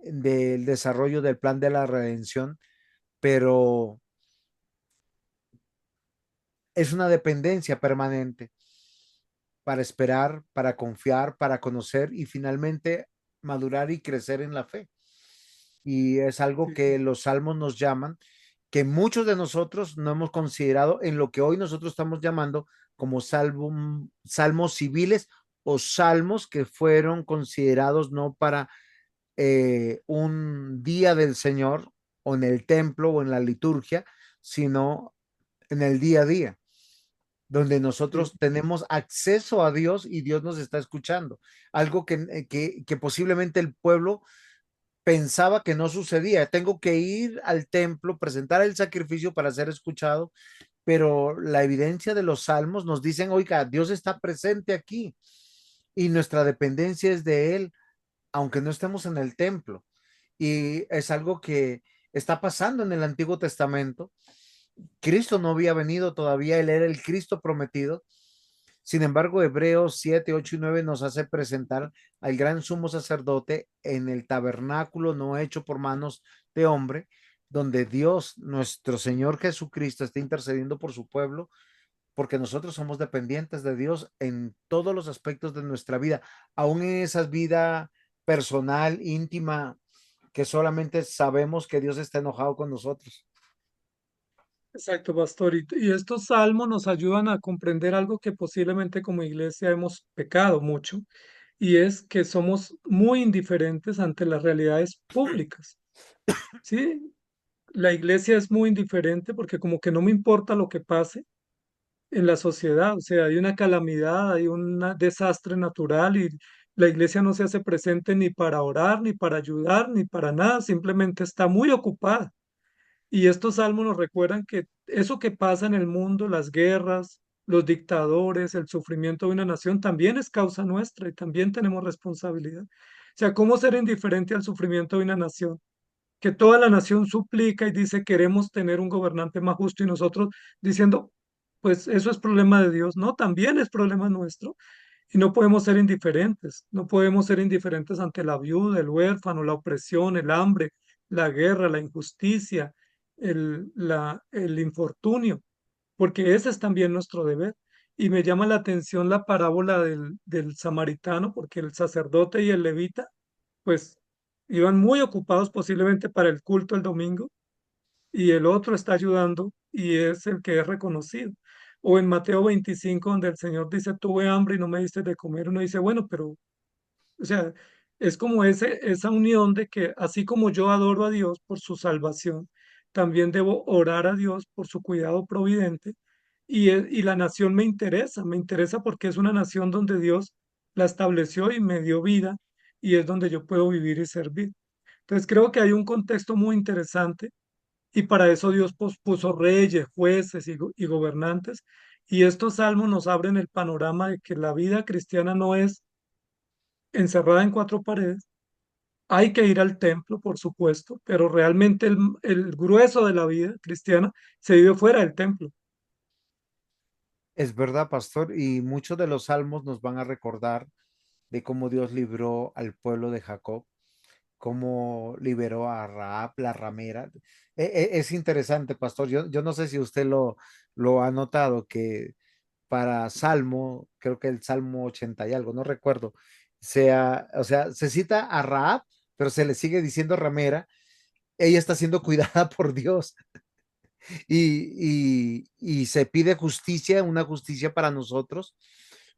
del desarrollo del plan de la redención. pero es una dependencia permanente para esperar, para confiar, para conocer y finalmente madurar y crecer en la fe. Y es algo Sí, que los salmos nos llaman, que muchos de nosotros no hemos considerado en lo que hoy nosotros estamos llamando como salmos civiles o salmos que fueron considerados no para un día del Señor o en el templo o en la liturgia, sino en el día a día, donde sí, nosotros tenemos acceso a Dios y Dios nos está escuchando. Algo que posiblemente el pueblo pensaba que no sucedía. Tengo que ir al templo, presentar el sacrificio para ser escuchado, pero la evidencia de los salmos nos dicen, oiga, Dios está presente aquí y nuestra dependencia es de Él, aunque no estemos en el templo. Y es algo que está pasando en el Antiguo Testamento. Cristo no había venido todavía, Él era el Cristo prometido. Sin embargo, Hebreos 7, 8 y 9 nos hace presentar al gran sumo sacerdote en el tabernáculo no hecho por manos de hombre, donde Dios, nuestro Señor Jesucristo, está intercediendo por su pueblo, porque nosotros somos dependientes de Dios en todos los aspectos de nuestra vida, aún en esa vida personal, íntima, que solamente sabemos que Dios está enojado con nosotros. exacto, pastor. Y estos salmos nos ayudan a comprender algo que posiblemente como iglesia hemos pecado mucho, y es que somos muy indiferentes ante las realidades públicas. ¿Sí? La iglesia es muy indiferente porque como que no me importa lo que pase en la sociedad, o sea, hay una calamidad, hay un desastre natural y la iglesia no se hace presente ni para orar, ni para ayudar, ni para nada, simplemente está muy ocupada. Y estos salmos nos recuerdan que eso que pasa en el mundo, las guerras, los dictadores, el sufrimiento de una nación, también es causa nuestra y también tenemos responsabilidad. O sea, ¿cómo ser indiferente al sufrimiento de una nación? Que toda la nación suplica y dice queremos tener un gobernante más justo y nosotros diciendo, pues eso es problema de Dios, no, también es problema nuestro y no podemos ser indiferentes, no podemos ser indiferentes ante la viuda, el huérfano, la opresión, el hambre, la guerra, la injusticia, el infortunio, porque ese es también nuestro deber. Y me llama la atención la parábola del samaritano, porque el sacerdote y el levita pues iban muy ocupados posiblemente para el culto el domingo y el otro está ayudando y es el que es reconocido. O en Mateo 25, donde el Señor dice, tuve hambre y no me diste de comer, uno dice, bueno, pero, o sea, es como esa unión de que así como yo adoro a Dios por su salvación, también debo orar a Dios por su cuidado providente y la nación me interesa porque es una nación donde Dios la estableció y me dio vida y es donde yo puedo vivir y servir. Entonces creo que hay un contexto muy interesante y para eso Dios puso reyes, jueces y gobernantes. Y estos salmos nos abren el panorama de que la vida cristiana no es encerrada en cuatro paredes. Hay que ir al templo, por supuesto, pero realmente el grueso de la vida cristiana se vive fuera del templo. Es verdad, pastor, y muchos de los salmos nos van a recordar de cómo Dios libró al pueblo de Jacob, cómo liberó a Raab, la ramera. Es interesante, pastor. Yo no sé si usted lo ha notado, que para Salmo, creo que el Salmo 80 y algo, no recuerdo, o sea, se cita a Raab, pero se le sigue diciendo ramera. Ella está siendo cuidada por Dios y se pide justicia, una justicia para nosotros,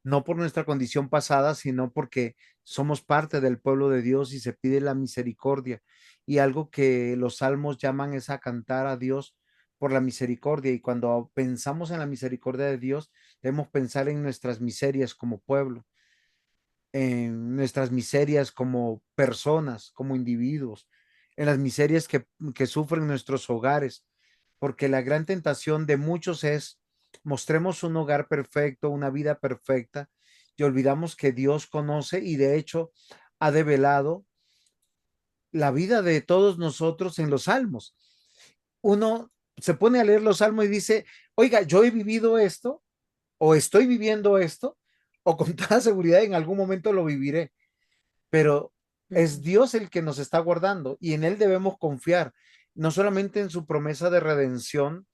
no por nuestra condición pasada, sino porque somos parte del pueblo de Dios y se pide la misericordia. Y algo que los salmos llaman es a cantar a Dios por la misericordia. Y cuando pensamos en la misericordia de Dios, debemos pensar en nuestras miserias como pueblo, en nuestras miserias como personas, como individuos, en las miserias que sufren nuestros hogares, porque la gran tentación de muchos es mostremos un hogar perfecto, una vida perfecta, y olvidamos que Dios conoce y de hecho ha develado la vida de todos nosotros en los salmos. Uno se pone a leer los salmos y dice, oiga, yo he vivido esto, o estoy viviendo esto, o con toda seguridad en algún momento lo viviré, pero es Eh, Dios el que nos está guardando y en Él debemos confiar. no solamente en su promesa de redención,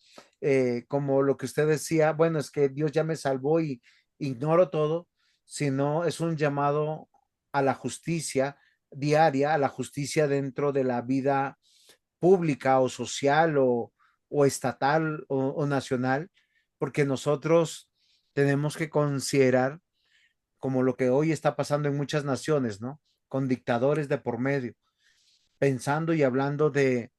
como lo que usted decía, bueno, es que Dios ya me salvó y ignoro todo, sino es un llamado a la justicia diaria, a la justicia dentro de la vida pública o social o estatal o nacional, porque nosotros tenemos que considerar como lo que hoy está pasando en muchas naciones, ¿no? Con dictadores de por medio, pensando y hablando de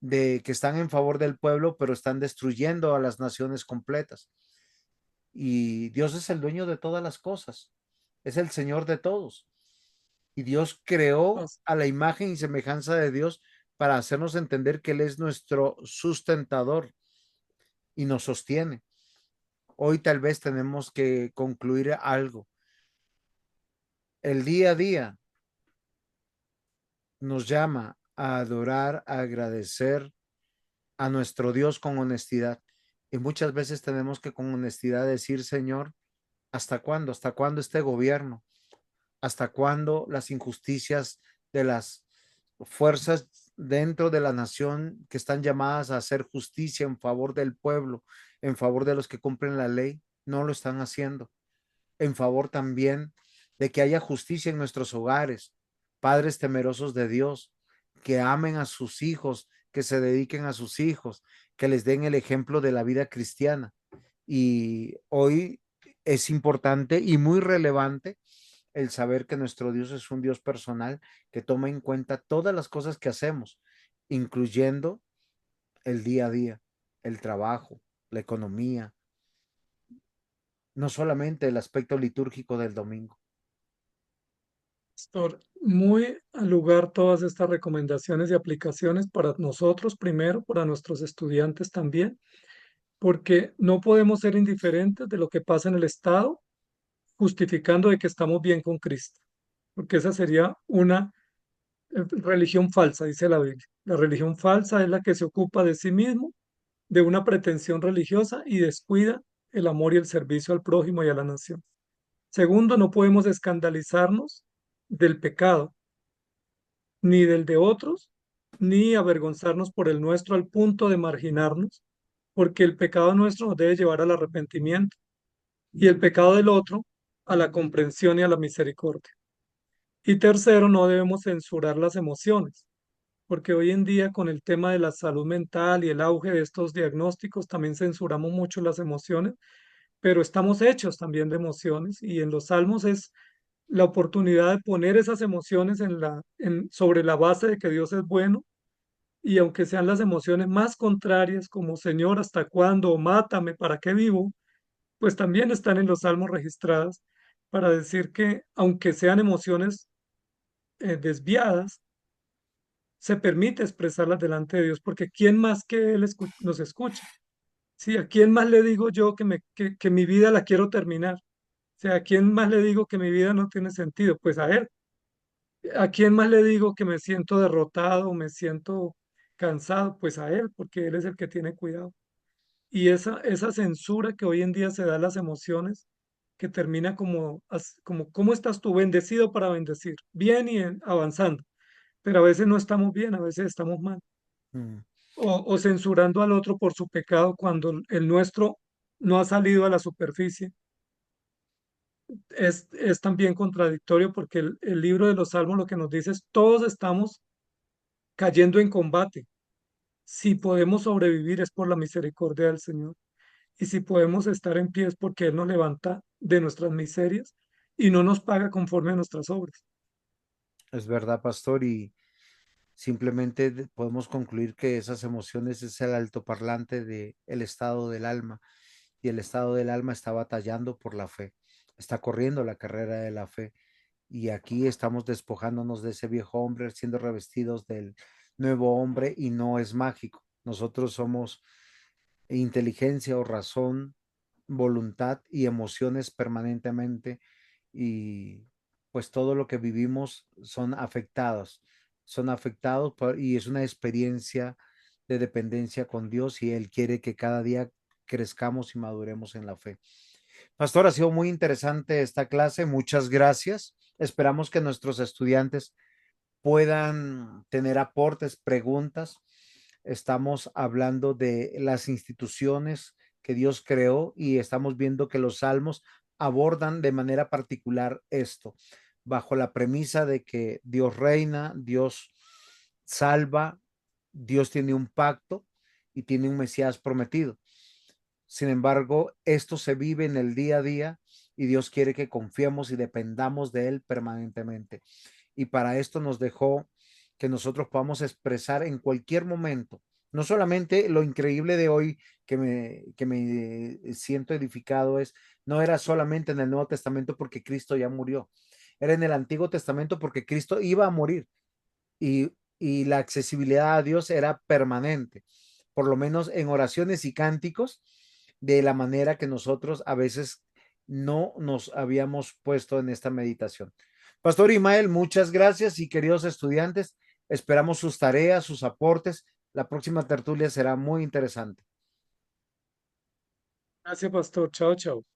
que están en favor del pueblo, pero están destruyendo a las naciones completas. Y Dios es el dueño de todas las cosas, es el Señor de todos. Y Dios creó Pas- a la imagen y semejanza de Dios para hacernos entender que Él es nuestro sustentador y nos sostiene. Hoy tal vez tenemos que concluir algo. El día a día nos llama a adorar, a agradecer a nuestro Dios con honestidad. Y muchas veces tenemos que con honestidad decir, Señor, ¿hasta cuándo? ¿Hasta cuándo este gobierno? ¿Hasta cuándo las injusticias de las fuerzas dentro de la nación que están llamadas a hacer justicia en favor del pueblo, en favor de los que cumplen la ley, no lo están haciendo? En favor también de que haya justicia en nuestros hogares, padres temerosos de Dios, que amen a sus hijos, que se dediquen a sus hijos, que les den el ejemplo de la vida cristiana. Y hoy es importante y muy relevante el saber que nuestro Dios es un Dios personal que toma en cuenta todas las cosas que hacemos, incluyendo el día a día, el trabajo, la economía, no solamente el aspecto litúrgico del domingo. Pastor, muy al lugar todas estas recomendaciones y aplicaciones para nosotros primero, para nuestros estudiantes también, porque no podemos ser indiferentes de lo que pasa en el Estado, justificando de que estamos bien con Cristo, porque esa sería una religión falsa, dice la Biblia. La religión falsa es la que se ocupa de sí mismo, de una pretensión religiosa y descuida el amor y el servicio al prójimo y a la nación. Segundo, no podemos escandalizarnos del pecado, ni del de otros, ni avergonzarnos por el nuestro al punto de marginarnos, porque el pecado nuestro nos debe llevar al arrepentimiento y el pecado del otro a la comprensión y a la misericordia. Y tercero, no debemos censurar las emociones, porque hoy en día con el tema de la salud mental y el auge de estos diagnósticos también censuramos mucho las emociones, pero estamos hechos también de emociones y en los salmos es la oportunidad de poner esas emociones sobre la base de que Dios es bueno y aunque sean las emociones más contrarias como Señor, ¿hasta cuándo? O Mátame, ¿para qué vivo? Pues también están en los salmos registradas para decir que aunque sean emociones desviadas, se permite expresarlas delante de Dios, porque ¿quién más que Él nos escucha? ¿Sí? ¿A quién más le digo yo que mi vida la quiero terminar? O sea, ¿a quién más le digo que mi vida no tiene sentido? Pues a Él. ¿A quién más le digo que me siento derrotado, me siento cansado? Pues a Él, porque Él es el que tiene cuidado. Y esa censura que hoy en día se da a las emociones, que termina como ¿cómo estás tú? Bendecido para bendecir, bien y avanzando, pero a veces no estamos bien, a veces estamos mal. Mm. O censurando al otro por su pecado cuando el nuestro no ha salido a la superficie. Es también contradictorio porque el libro de los Salmos lo que nos dice es todos estamos cayendo en combate. Si podemos sobrevivir es por la misericordia del Señor. Y si podemos estar en pie es porque Él nos levanta de nuestras miserias y no nos paga conforme a nuestras obras. Es verdad, pastor, y simplemente podemos concluir que esas emociones es el altoparlante de el estado del alma y el estado del alma está batallando por la fe, está corriendo la carrera de la fe y aquí estamos despojándonos de ese viejo hombre, siendo revestidos del nuevo hombre y no es mágico. Nosotros somos inteligencia o razón, voluntad y emociones permanentemente y pues todo lo que vivimos son afectados y es una experiencia de dependencia con Dios y Él quiere que cada día crezcamos y maduremos en la fe. Pastor, ha sido muy interesante esta clase, muchas gracias. Esperamos que nuestros estudiantes puedan tener aportes, preguntas estamos hablando de las instituciones que Dios creó y estamos viendo que los salmos abordan de manera particular esto, bajo la premisa de que Dios reina, Dios salva, Dios tiene un pacto y tiene un Mesías prometido. Sin embargo, esto se vive en el día a día y Dios quiere que confiemos y dependamos de Él permanentemente. Y para esto nos dejó que nosotros podamos expresar en cualquier momento, no solamente lo increíble de hoy que me siento edificado es, no era solamente en el Nuevo Testamento porque Cristo ya murió, era en el Antiguo Testamento porque Cristo iba a morir y la accesibilidad a Dios era permanente, por lo menos en oraciones y cánticos, de la manera que nosotros a veces no nos habíamos puesto en esta meditación. Pastor Imael, muchas gracias y queridos estudiantes, esperamos sus tareas, sus aportes. La próxima tertulia será muy interesante. Gracias, pastor. Chao, chao.